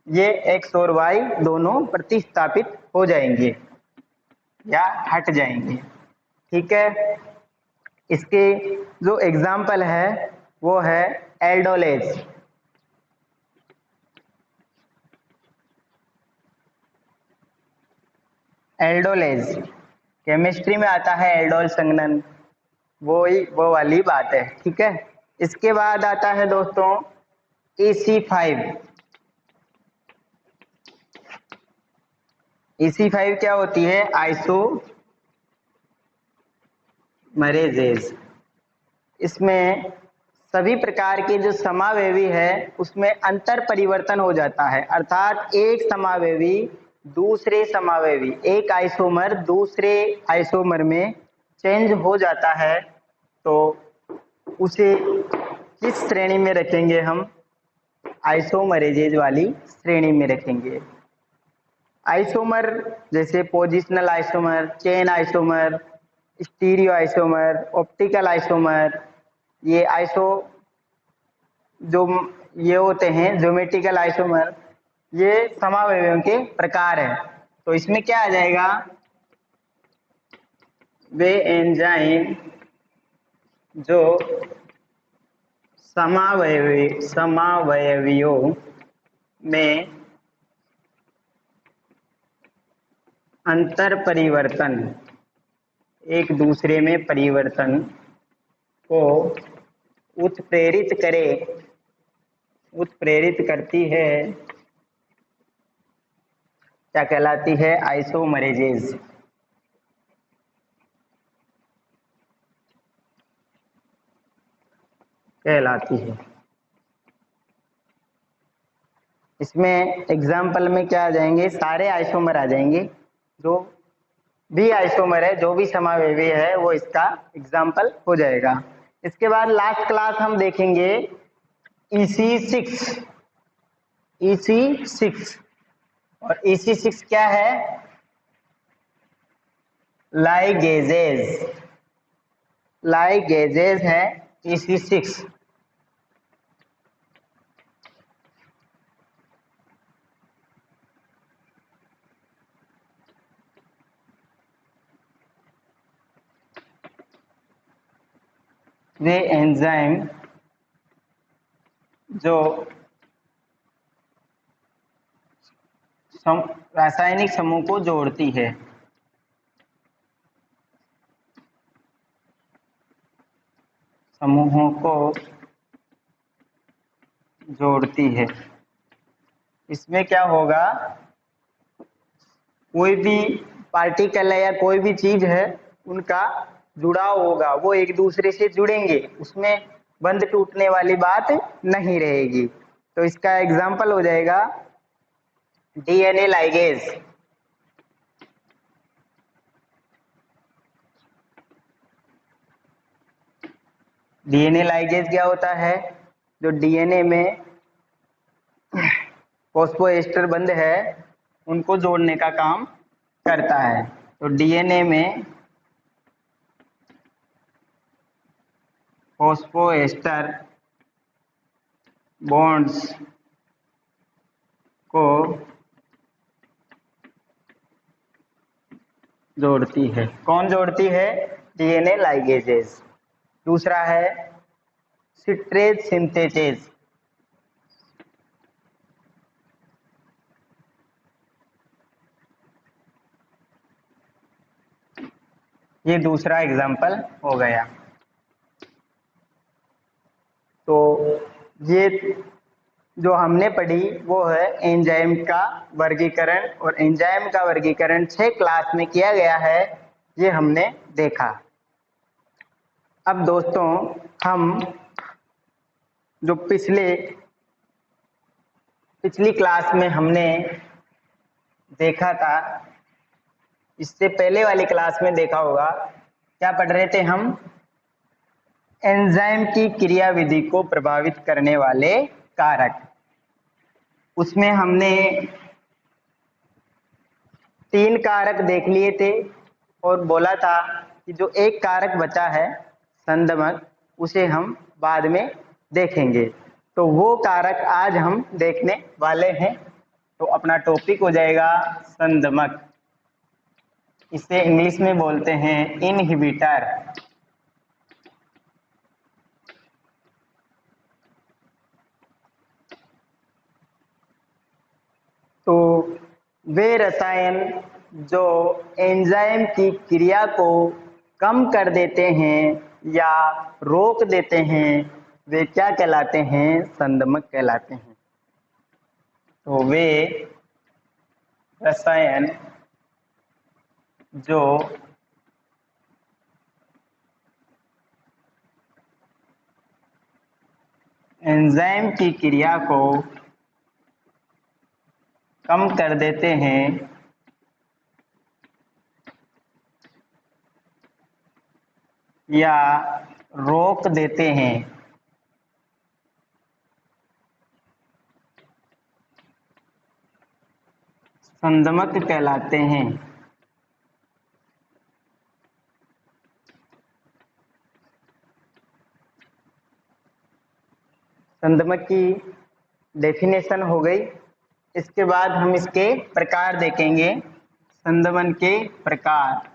ये X और Y दोनों प्रतिस्थापित हो जाएंगे या हट जाएंगे। ठीक है, इसके जो एग्जाम्पल है वो है एल्डोलेज। एल्डोलेज केमिस्ट्री में आता है, एल्डोल संघनन, वो वाली बात है। ठीक है, इसके बाद आता है दोस्तों EC5। EC5 क्या होती है, आइसोमरेजेज। इसमें सभी प्रकार के जो समावेवी है उसमें अंतर परिवर्तन हो जाता है, अर्थात एक समावेवी दूसरे समावेवी, एक आइसोमर दूसरे आइसोमर में चेंज हो जाता है। तो उसे किस श्रेणी में रखेंगे हम, आइसोमरेजेज वाली श्रेणी में रखेंगे। आइसोमर जैसे positional isomer, chain isomer, stereo isomer, optical isomer, ये जो ये होते हैं ज्योमेट्रिकल आइसोमर, ये समावेवियों के प्रकार है। तो इसमें क्या आ जाएगा, वे एंजाइम जो समावयवियों में अंतर परिवर्तन, एक दूसरे में परिवर्तन को उत्प्रेरित करती है, क्या कहलाती है, आइसोमरेजेज। कहलाती है। इसमें एग्जाम्पल में क्या आ जाएंगे, सारे आइसोमर आ जाएंगे, जो भी आइसोमर है, जो भी समावेवी है वो इसका एग्जाम्पल हो जाएगा। इसके बाद लास्ट क्लास हम देखेंगे EC6। EC6 और EC6 क्या है? लाइगेजेज। लाइगेजेज है EC6। वे एंजाइम जो रासायनिक समूह को जोड़ती है। समूहों को जोड़ती है। इसमें क्या होगा, कोई भी पार्टिकल है या कोई भी चीज है, उनका जुड़ाव होगा, वो एक दूसरे से जुड़ेंगे, उसमें बंद टूटने वाली बात नहीं रहेगी। तो इसका एग्जाम्पल हो जाएगा DNA लाइगेज। DNA लाइगेज क्या होता है? जो DNA में फॉस्फोएस्टर बंध है उनको जोड़ने का काम करता है। तो DNA में फॉस्फोएस्टर बॉन्ड्स को जोड़ती है। कौन जोड़ती है? DNA ligases. दूसरा है सिट्रेज सिंथेटेज। ये दूसरा एग्जाम्पल हो गया। तो ये जो हमने पढ़ी वो है एंजाइम का वर्गीकरण, और एंजाइम का वर्गीकरण 6 क्लास में किया गया है, ये हमने देखा। अब दोस्तों हम जो पिछली क्लास में हमने देखा था, इससे पहले वाली क्लास में देखा होगा, क्या पढ़ रहे थे हम? एंजाइम की क्रियाविधि को प्रभावित करने वाले कारक। उसमें हमने 3 कारक देख लिए थे और बोला था कि जो एक कारक बचा है संदमक, उसे हम बाद में देखेंगे। तो वो कारक आज हम देखने वाले हैं। तो अपना टॉपिक हो जाएगा संदमक। इसे इंग्लिश में बोलते हैं इनहिबिटर। तो वे रसायन जो एंजाइम की क्रिया को कम कर देते हैं या रोक देते हैं, वे क्या कहलाते हैं? संदमक कहलाते हैं। तो वे रसायन जो एंजाइम की क्रिया को कम कर देते हैं या रोक देते हैं, संदमक कहलाते हैं। संदमक की डेफिनेशन हो गई। इसके बाद हम इसके प्रकार देखेंगे। संदमन के प्रकार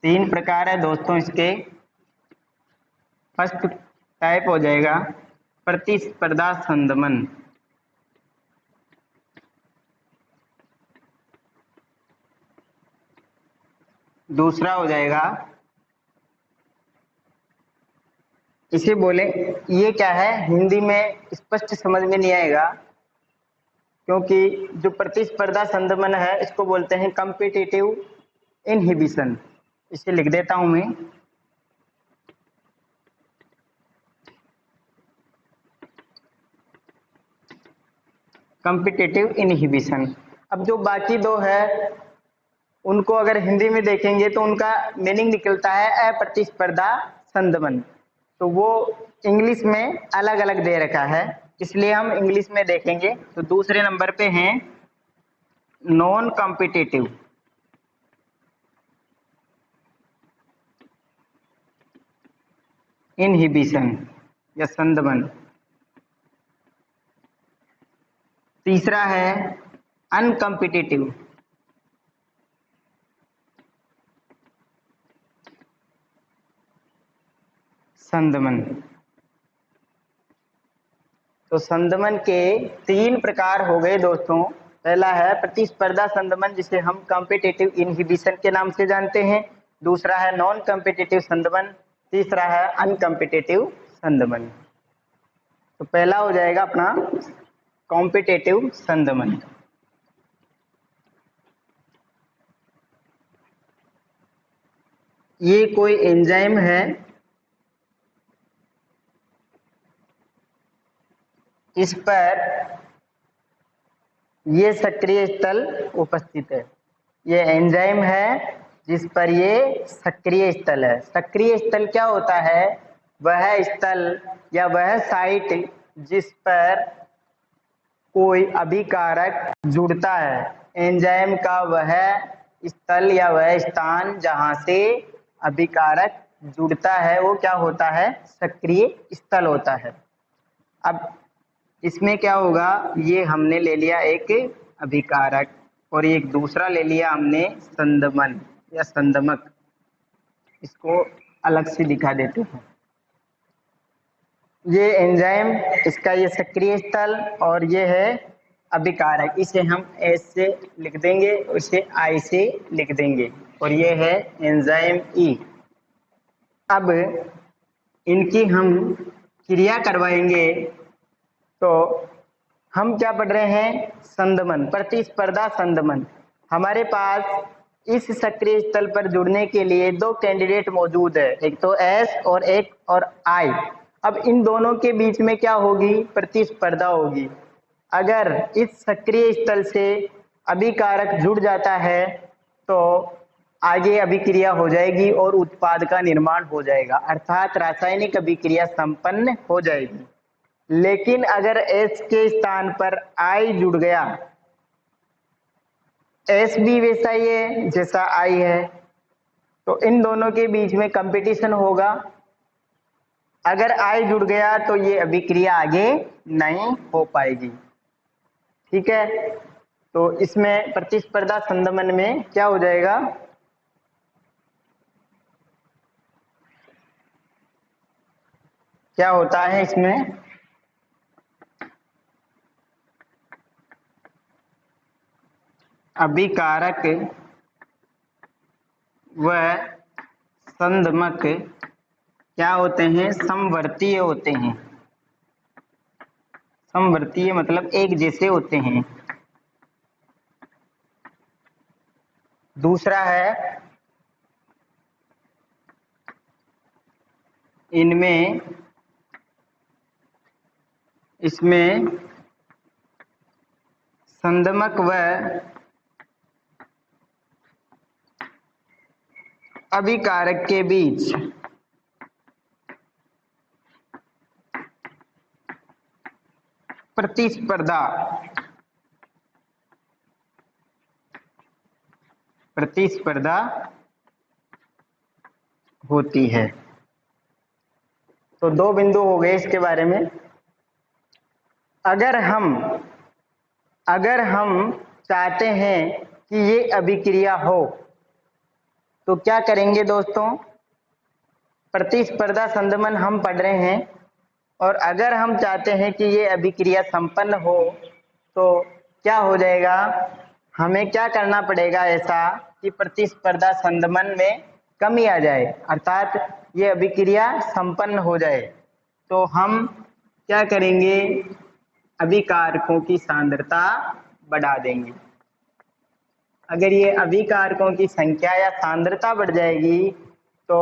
3 प्रकार है दोस्तों इसके। फर्स्ट टाइप हो जाएगा प्रतिस्पर्धा संदमन। दूसरा हो जाएगा, इसे बोले, ये क्या है हिंदी में स्पष्ट समझ में नहीं आएगा, क्योंकि जो प्रतिस्पर्धा संदमन है इसको बोलते हैं कॉम्पिटिटिव इनहिबिशन। इसे लिख देता हूं मैं। Competitive inhibition. अब जो बाकी 2 है उनको अगर हिंदी में देखेंगे तो उनका मीनिंग निकलता है अप्रतिस्पर्धा संदमन। तो वो इंग्लिश में अलग अलग दे रखा है, इसलिए हम इंग्लिश में देखेंगे। तो दूसरे नंबर पे हैं नॉन कॉम्पिटिटिव इनहिबिशन या संदमन। तीसरा है अनकॉम्पिटिटिव संदमन। तो संदमन के 3 प्रकार हो गए दोस्तों। पहला है प्रतिस्पर्धा संदमन, जिसे हम कॉम्पिटिटिव इनहिबिशन के नाम से जानते हैं। दूसरा है नॉन कॉम्पिटिटिव संदमन। तीसरा है अनकॉम्पिटिटिव संदमन। तो पहला हो जाएगा अपना कॉम्पिटिटिव संदमन। ये कोई एंजाइम है, इस पर ये सक्रिय स्थल उपस्थित है। ये एंजाइम है जिस पर ये सक्रिय स्थल है। सक्रिय स्थल क्या होता है? वह स्थल या वह साइट जिस पर कोई अभिकारक जुड़ता है। एंजाइम का वह स्थल या वह स्थान जहां से अभिकारक जुड़ता है वो क्या होता है? सक्रिय स्थल होता है। अब इसमें क्या होगा, ये हमने ले लिया एक अभिकारक और एक दूसरा ले लिया हमने संदमन या संदमक। इसको अलग से दिखा देते हैं। ये एंजाइम, इसका ये सक्रिय स्थल और ये है अभिकारक। इसे हम एस से लिख देंगे, इसे आई से लिख देंगे और ये है एंजाइम ई। अब इनकी हम क्रिया करवाएंगे। तो हम क्या पढ़ रहे हैं? संदमन, प्रतिस्पर्धा संदमन। हमारे पास इस सक्रिय स्थल पर जुड़ने के लिए 2 कैंडिडेट मौजूद है, एक तो एस और एक और आई। अब इन दोनों के बीच में क्या होगी? प्रतिस्पर्धा होगी। अगर इस सक्रिय स्थल से अभिकारक जुड़ जाता है तो आगे अभिक्रिया हो जाएगी और उत्पाद का निर्माण हो जाएगा, अर्थात रासायनिक अभिक्रिया संपन्न हो जाएगी। लेकिन अगर S के स्थान पर I जुड़ गया, S भी वैसा ही है जैसा I है, तो इन दोनों के बीच में कंपटीशन होगा। अगर I जुड़ गया तो ये अभिक्रिया आगे नहीं हो पाएगी। ठीक है, तो इसमें प्रतिस्पर्धा संदमन में क्या हो जाएगा? क्या होता है इसमें? अभिकारक व संदमक क्या होते हैं? समवर्तीय होते हैं। समवर्तीय मतलब एक जैसे होते हैं। दूसरा है इसमें संदमक व अभिकारक के बीच प्रतिस्पर्धा होती है। तो 2 बिंदु हो गए इसके बारे में। अगर हम चाहते हैं कि ये अभिक्रिया हो तो क्या करेंगे दोस्तों? प्रतिस्पर्धा संदमन हम पढ़ रहे हैं और अगर हम चाहते हैं कि ये अभिक्रिया संपन्न हो तो क्या हो जाएगा? हमें क्या करना पड़ेगा ऐसा कि प्रतिस्पर्धा संदमन में कमी आ जाए, अर्थात ये अभिक्रिया संपन्न हो जाए। तो हम क्या करेंगे? अभिकारकों की सांद्रता बढ़ा देंगे। अगर ये अभिकारकों की संख्या या सांद्रता बढ़ जाएगी तो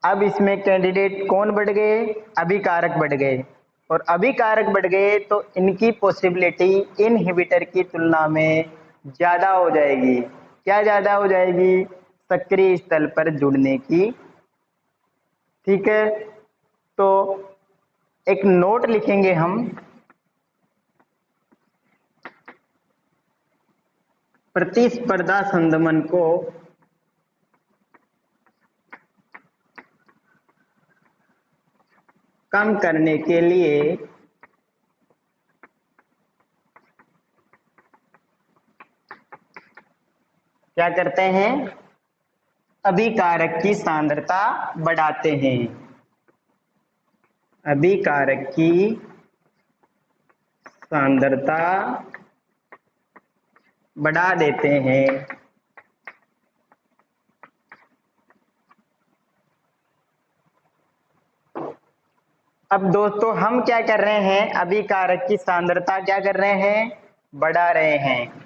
अब इसमें कैंडिडेट कौन बढ़ गए? अभिकारक बढ़ गए। और अभिकारक बढ़ गए तो इनकी पॉसिबिलिटी इनहिबिटर की तुलना में ज्यादा हो जाएगी। क्या ज्यादा हो जाएगी? सक्रिय स्थल पर जुड़ने की। ठीक है, तो एक नोट लिखेंगे हम, प्रतिस्पर्धा संदमन को कम करने के लिए क्या करते हैं? अभिकारक की सांद्रता बढ़ाते हैं। अभिकारक की सांद्रता बढ़ा देते हैं। अब दोस्तों हम क्या कर रहे हैं? अभिकारक की सांद्रता क्या कर रहे हैं? बढ़ा रहे हैं।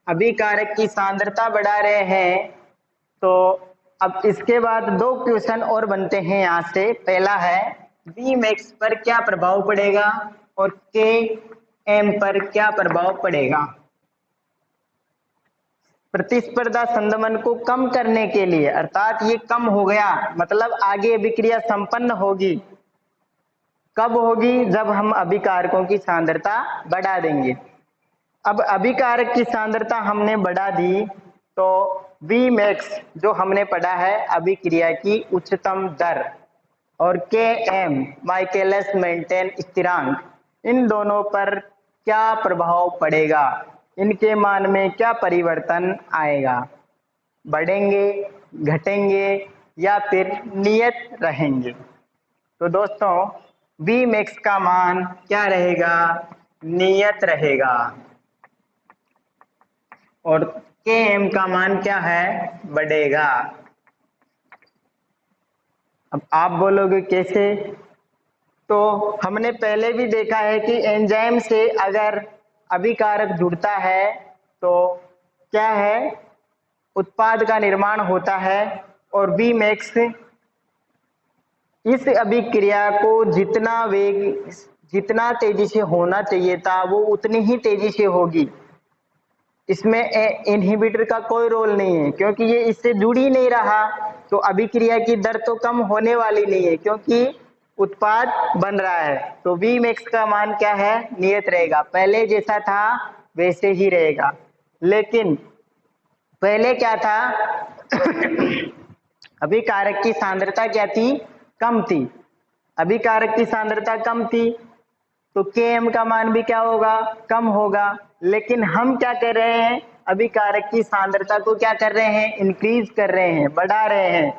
अभिकारक की सांद्रता बढ़ा रहे हैं, तो अब इसके बाद दो क्वेश्चन और बनते हैं यहाँ से। पहला है Vmax पर क्या प्रभाव पड़ेगा और Km पर क्या प्रभाव पड़ेगा। प्रतिस्पर्धा संदमन को कम करने के लिए, अर्थात ये कम हो गया मतलब आगे अभिक्रिया संपन्न होगी। कब होगी? जब हम अभिकारकों की सांद्रता बढ़ा देंगे। अब अभिकारक की सांद्रता हमने बढ़ा दी, तो Vmax जो हमने पढ़ा है अभिक्रिया की उच्चतम दर, और Km माइकेलिस मेंटेन स्थिरांक, इन दोनों पर क्या प्रभाव पड़ेगा? इनके मान में क्या परिवर्तन आएगा? बढ़ेंगे, घटेंगे या फिर नियत रहेंगे? तो दोस्तों Vmax का मान क्या रहेगा? नियत रहेगा। और Km का मान क्या है? बढ़ेगा। अब आप बोलोगे कैसे? तो हमने पहले भी देखा है कि एंजाइम से अगर अभिकारक जुड़ता है तो क्या है? उत्पाद का निर्माण होता है, और Vmax इस अभिक्रिया को जितना वेग, जितना तेजी से होना चाहिए था वो उतनी ही तेजी से होगी। इसमें इनहिबिटर का कोई रोल नहीं है, क्योंकि ये इससे जुड़ ही नहीं रहा, तो अभिक्रिया की दर तो कम होने वाली नहीं है, क्योंकि उत्पाद बन रहा है। तो Vmax का मान क्या है? नियत रहेगा, पहले जैसा था वैसे ही रहेगा। लेकिन पहले क्या था? अभिकारक की सांद्रता क्या थी? कम थी। अभिकारक की सांद्रता कम थी, तो Km का मान भी क्या होगा? कम होगा। लेकिन हम क्या कर रहे हैं? अभिकारक की सांद्रता को क्या कर रहे हैं? इंक्रीज कर रहे हैं, बढ़ा रहे हैं,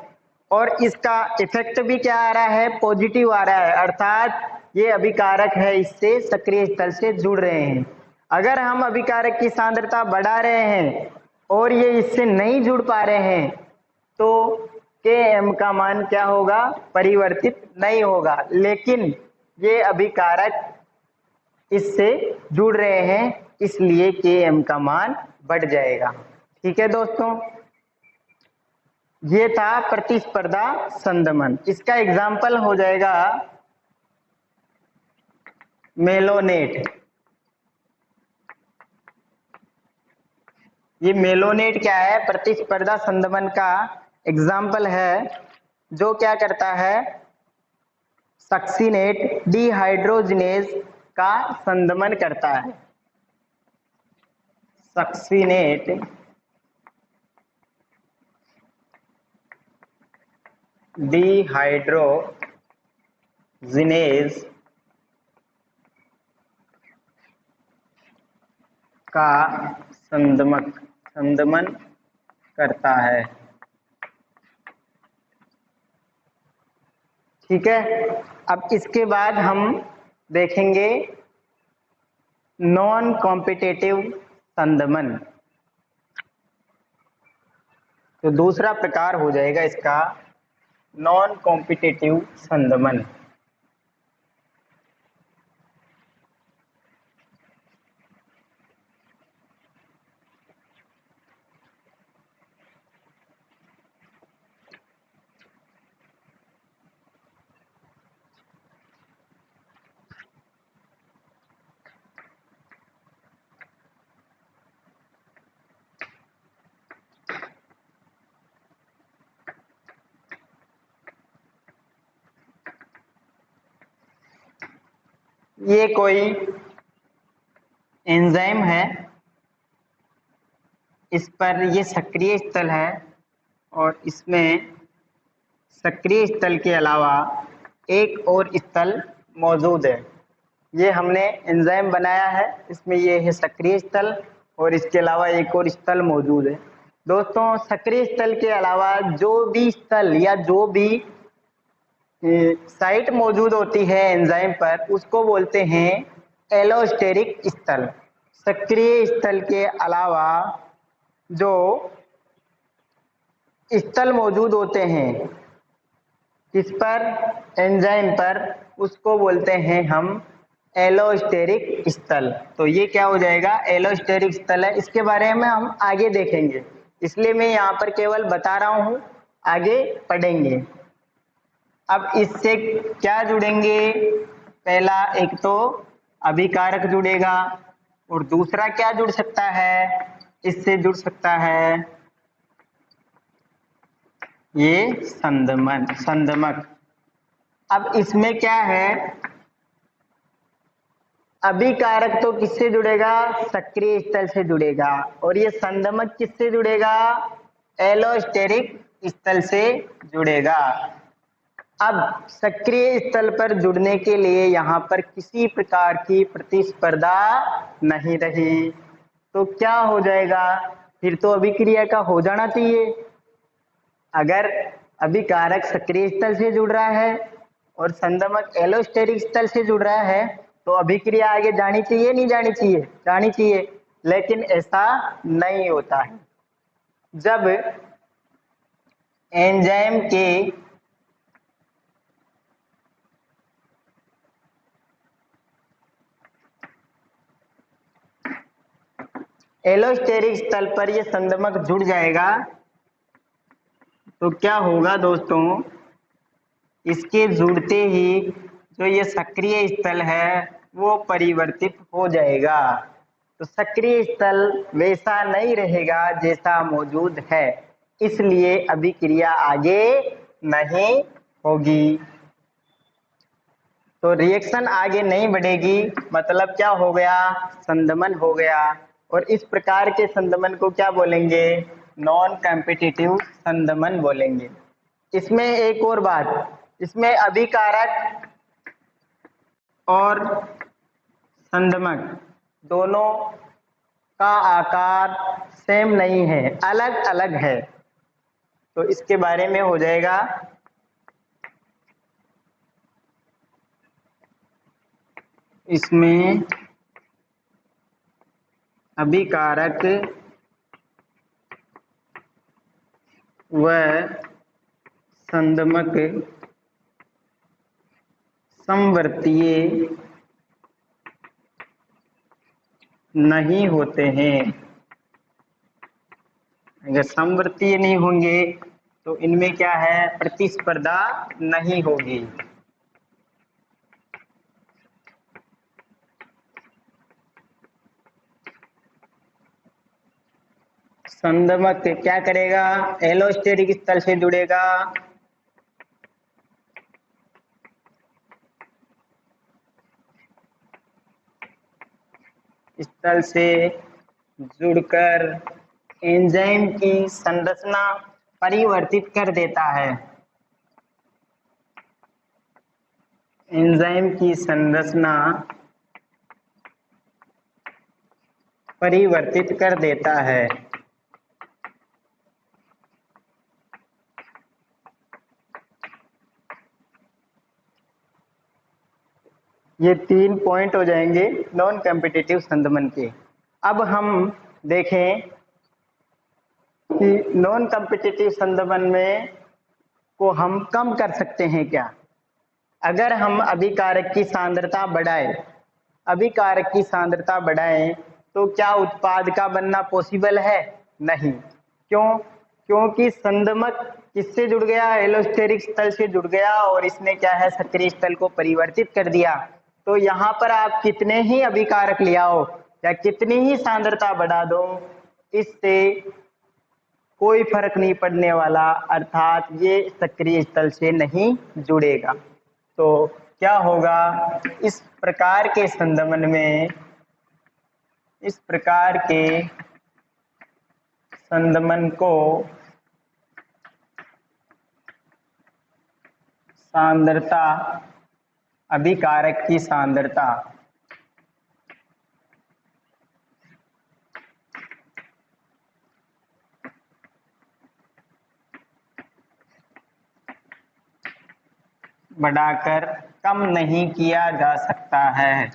और इसका इफेक्ट भी क्या आ रहा है? पॉजिटिव आ रहा है, अर्थात ये अभिकारक है इससे सक्रिय स्थल से जुड़ रहे हैं। अगर हम अभिकारक की सांद्रता बढ़ा रहे हैं और ये इससे नहीं जुड़ पा रहे हैं, तो Km का मान क्या होगा? परिवर्तित नहीं होगा। लेकिन ये अभिकारक इससे जुड़ रहे हैं, इसलिए Km का मान बढ़ जाएगा। ठीक है दोस्तों, ये था प्रतिस्पर्धा संदमन। इसका एग्जाम्पल हो जाएगा मेलोनेट। ये मेलोनेट क्या है? प्रतिस्पर्धा संदमन का एग्जाम्पल है, जो क्या करता है? सक्सीनेट डिहाइड्रोजनेज का संदमन करता है। सक्सीनेट डिहाइड्रोजिनेज का संदमन करता है। ठीक है, अब इसके बाद हम देखेंगे नॉन कॉम्पिटिटिव संदमन। तो दूसरा प्रकार हो जाएगा इसका नॉन कॉम्पिटिटिव संदमन। ये कोई एंजाइम है, इस पर ये सक्रिय स्थल है और इसमें सक्रिय स्थल के अलावा एक और स्थल मौजूद है। ये हमने एंजाइम बनाया है, इसमें ये है सक्रिय स्थल और इसके अलावा एक और स्थल मौजूद है। दोस्तों, सक्रिय स्थल के अलावा जो भी स्थल या जो भी साइट मौजूद होती है एंजाइम पर, उसको बोलते हैं एलोस्टेरिक स्थल। सक्रिय स्थल के अलावा जो स्थल मौजूद होते हैं किस पर, एंजाइम पर, उसको बोलते हैं हम एलोस्टेरिक स्थल। तो ये क्या हो जाएगा, एलोस्टेरिक स्थल है। इसके बारे में हम आगे देखेंगे, इसलिए मैं यहाँ पर केवल बता रहा हूँ, आगे पढ़ेंगे। अब इससे क्या जुड़ेंगे, पहला एक तो अभिकारक जुड़ेगा और दूसरा क्या जुड़ सकता है, इससे जुड़ सकता है ये संदमक। अब इसमें क्या है, अभिकारक तो किससे जुड़ेगा, सक्रिय स्थल से जुड़ेगा और ये संदमक किससे जुड़ेगा, एलोस्टेरिक स्थल से जुड़ेगा। अब सक्रिय स्थल पर जुड़ने के लिए यहाँ पर किसी प्रकार की प्रतिस्पर्धा नहीं रही, तो क्या हो जाएगा, फिर तो अभिक्रिया का हो जाना चाहिए। अगर अभिकारक सक्रिय स्थल से जुड़ रहा है और संदमक एलोस्टेरिक स्थल से जुड़ रहा है, तो अभिक्रिया आगे जानी चाहिए, नहीं जानी चाहिए, जानी चाहिए। लेकिन ऐसा नहीं होता है। जब एंजाइम के एलोस्टेरिक स्थल पर यह संदमक जुड़ जाएगा, तो क्या होगा दोस्तों, इसके जुड़ते ही जो ये सक्रिय स्थल है वो परिवर्तित हो जाएगा। तो सक्रिय स्थल वैसा नहीं रहेगा जैसा मौजूद है, इसलिए अभिक्रिया आगे नहीं होगी। तो रिएक्शन आगे नहीं बढ़ेगी, मतलब क्या हो गया, संदमन हो गया। और इस प्रकार के संदमन को क्या बोलेंगे, नॉन कॉम्पिटिटिव संदमन बोलेंगे। इसमें एक और बात, इसमें अभिकारक और संदमक दोनों का आकार सेम नहीं है, अलग अलग है। तो इसके बारे में हो जाएगा, इसमें अभिकारक व संदमक समवर्तीय नहीं होते हैं। अगर समवर्तीय नहीं होंगे तो इनमें क्या है, प्रतिस्पर्धा नहीं होगी। संदमक क्या करेगा, एलोस्टेरिक स्थल से जुड़ेगा स्थल से जुड़कर एंजाइम की संरचना परिवर्तित कर देता है। एंजाइम की संरचना परिवर्तित कर देता है। ये 3 पॉइंट हो जाएंगे नॉन कॉम्पिटिटिव संदमन के। अब हम देखें कि नॉन कॉम्पिटिटिव संदमन में को हम कम कर सकते हैं क्या। अगर हम अभिकारक की सांद्रता बढ़ाएं, अभिकारक की सांद्रता बढ़ाएं तो क्या उत्पाद का बनना पॉसिबल है, नहीं। क्यों, क्योंकि संदमक किससे जुड़ गया, एलोस्टेरिक स्थल से जुड़ गया और इसने क्या है, सक्रिय स्थल को परिवर्तित कर दिया। तो यहाँ पर आप कितने ही अभिकारक ले आओ या कितनी ही सांद्रता बढ़ा दो, इससे कोई फर्क नहीं पड़ने वाला, अर्थात ये सक्रिय स्थल से नहीं जुड़ेगा। तो क्या होगा, इस प्रकार के संदमन में, इस प्रकार के संदमन को सांद्रता, अभिकारक की सांद्रता बढ़ाकर कम नहीं किया जा सकता है।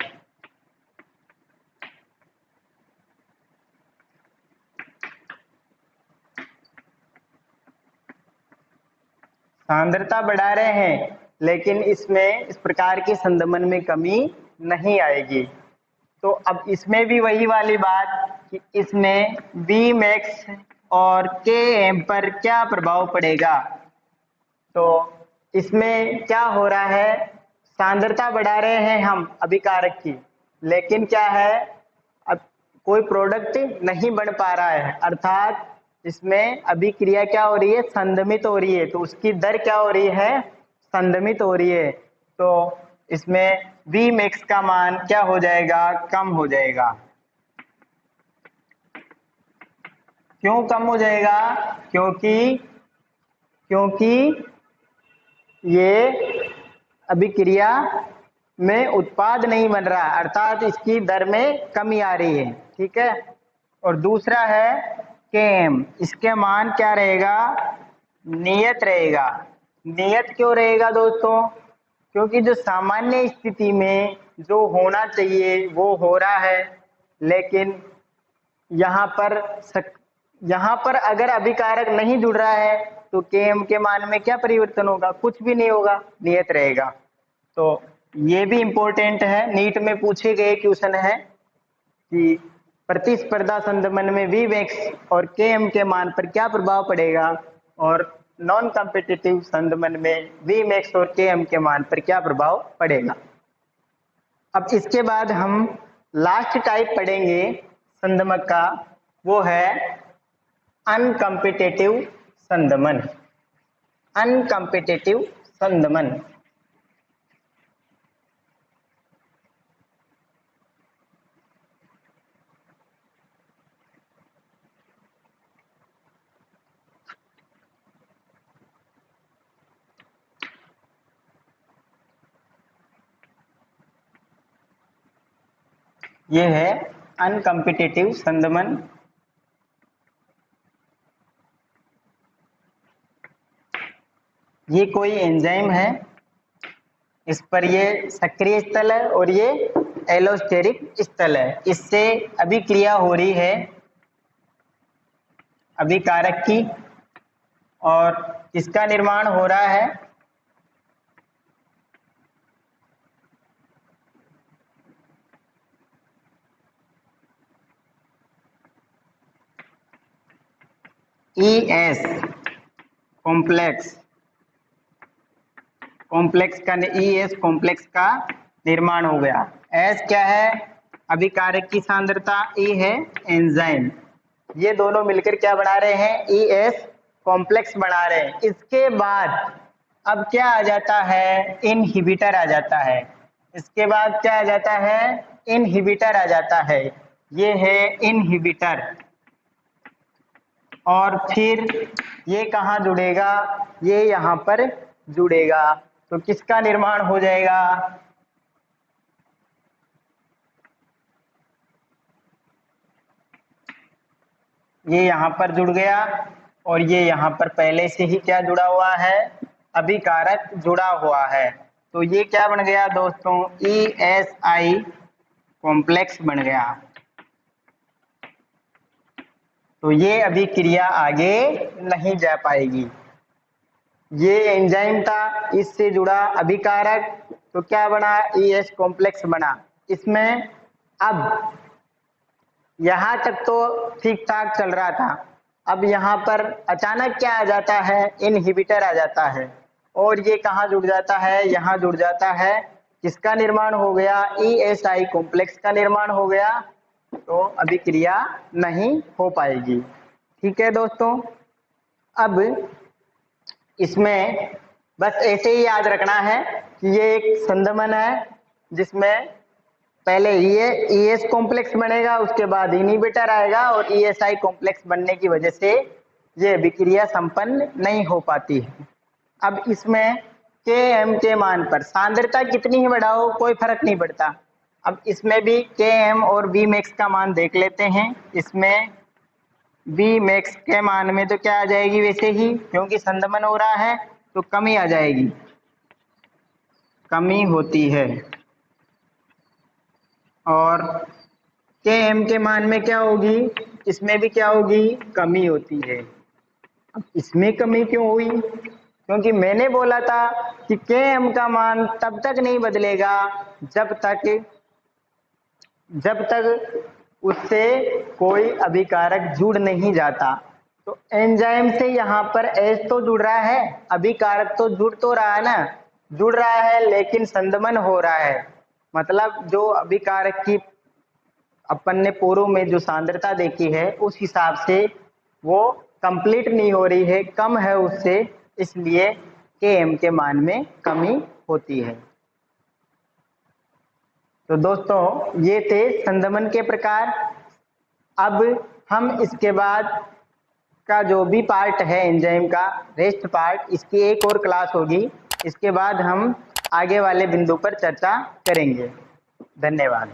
सांद्रता बढ़ा रहे हैं लेकिन इसमें इस प्रकार के संदमन में कमी नहीं आएगी। तो अब इसमें भी वही वाली बात कि इसमें Vmax और Km पर क्या प्रभाव पड़ेगा। तो इसमें क्या हो रहा है, सांद्रता बढ़ा रहे हैं हम अभिकारक की, लेकिन क्या है, अब कोई प्रोडक्ट नहीं बन पा रहा है, अर्थात इसमें अभिक्रिया क्या हो रही है, संदमित हो रही है। तो उसकी दर क्या हो रही है, संदमित हो रही है। तो इसमें Vmax का मान क्या हो जाएगा, कम हो जाएगा। क्यों कम हो जाएगा, क्योंकि ये अभिक्रिया में उत्पाद नहीं बन रहा, अर्थात इसकी दर में कमी आ रही है। ठीक है। और दूसरा है Km, इसके मान क्या रहेगा, नियत रहेगा। नियत क्यों रहेगा दोस्तों, क्योंकि जो सामान्य स्थिति में जो होना चाहिए वो हो रहा है, लेकिन यहाँ पर अगर अभिकारक नहीं जुड़ रहा है तो Km के मान में क्या परिवर्तन होगा, कुछ भी नहीं होगा, नियत रहेगा। तो ये भी इंपॉर्टेंट है, नीट में पूछे गए क्वेश्चन है कि प्रतिस्पर्धा संदमन में Vmax और Km के मान पर क्या प्रभाव पड़ेगा, और नॉन कॉम्पिटिटिव संदमन में Vmax और Km के मान पर क्या प्रभाव पड़ेगा। अब इसके बाद हम लास्ट टाइप पढ़ेंगे संदमक का, वो है अनकॉम्पिटिटिव संदमन। अनकॉम्पिटिटिव संदमन ये है अनकॉम्पिटिटिव संदमन। ये कोई एंजाइम है, इस पर ये सक्रिय स्थल है और ये एलोस्टेरिक स्थल है। इससे अभिक्रिया हो रही है अभिकारक की, और किसका निर्माण हो रहा है, ES कॉम्प्लेक्स का, ES कॉम्प्लेक्स का निर्माण हो गया। S क्या है, अभिकारक की सांद्रता, E है एंजाइम। ये दोनों मिलकर क्या बना रहे हैं, ES कॉम्प्लेक्स बना रहे हैं। इसके बाद अब क्या आ जाता है, इनहिबिटर आ जाता है। इसके बाद क्या आ जाता है, इनहिबिटर आ जाता है। ये है इनहिबिटर। और फिर ये कहाँ जुड़ेगा, ये यहाँ पर जुड़ेगा। तो किसका निर्माण हो जाएगा, ये यहाँ पर जुड़ गया, और ये यहाँ पर पहले से ही क्या जुड़ा हुआ है, अभिकारक जुड़ा हुआ है। तो ये क्या बन गया दोस्तों, ESI कॉम्प्लेक्स बन गया। तो ये अभिक्रिया आगे नहीं जा पाएगी। ये एंजाइम था, इससे जुड़ा अभिकारक, तो क्या बना, ES कॉम्प्लेक्स बना। इसमें अब यहाँ तक तो ठीक ठाक चल रहा था, अब यहाँ पर अचानक क्या आ जाता है, इनहिबिटर आ जाता है, और ये कहाँ जुड़ जाता है, यहाँ जुड़ जाता है। किसका निर्माण हो गया, ESI कॉम्प्लेक्स का निर्माण हो गया। तो अभिक्रिया नहीं हो पाएगी। ठीक है दोस्तों, अब इसमें बस ऐसे ही याद रखना है कि ये एक संदमन है जिसमें पहले ES कॉम्प्लेक्स बनेगा, उसके बाद इनहिबिटर आएगा और ESI कॉम्प्लेक्स बनने की वजह से ये अभिक्रिया संपन्न नहीं हो पाती है। अब इसमें Km के मान पर सांद्रता कितनी ही बढ़ाओ कोई फर्क नहीं पड़ता। अब इसमें भी Km और Vmax का मान देख लेते हैं। इसमें Vmax के मान में तो क्या आ जाएगी, वैसे ही क्योंकि संदमन हो रहा है तो कमी आ जाएगी, कमी होती है। और Km के मान में क्या होगी, इसमें भी क्या होगी, कमी होती है। अब इसमें कमी क्यों हुई, क्योंकि मैंने बोला था कि Km का मान तब तक नहीं बदलेगा जब तक उससे कोई अभिकारक जुड़ नहीं जाता। तो एंजाइम से यहाँ पर H तो जुड़ रहा है, अभिकारक तो जुड़ तो रहा है ना, जुड़ रहा है लेकिन संदमन हो रहा है। मतलब जो अभिकारक की अपन ने पूर्व में जो सांद्रता देखी है उस हिसाब से वो कंप्लीट नहीं हो रही है, कम है उससे, इसलिए Km के मान में कमी होती है। तो दोस्तों ये थे संदमन के प्रकार। अब हम इसके बाद का जो भी पार्ट है एंजाइम का रेस्ट पार्ट, इसकी एक और क्लास होगी, इसके बाद हम आगे वाले बिंदु पर चर्चा करेंगे। धन्यवाद।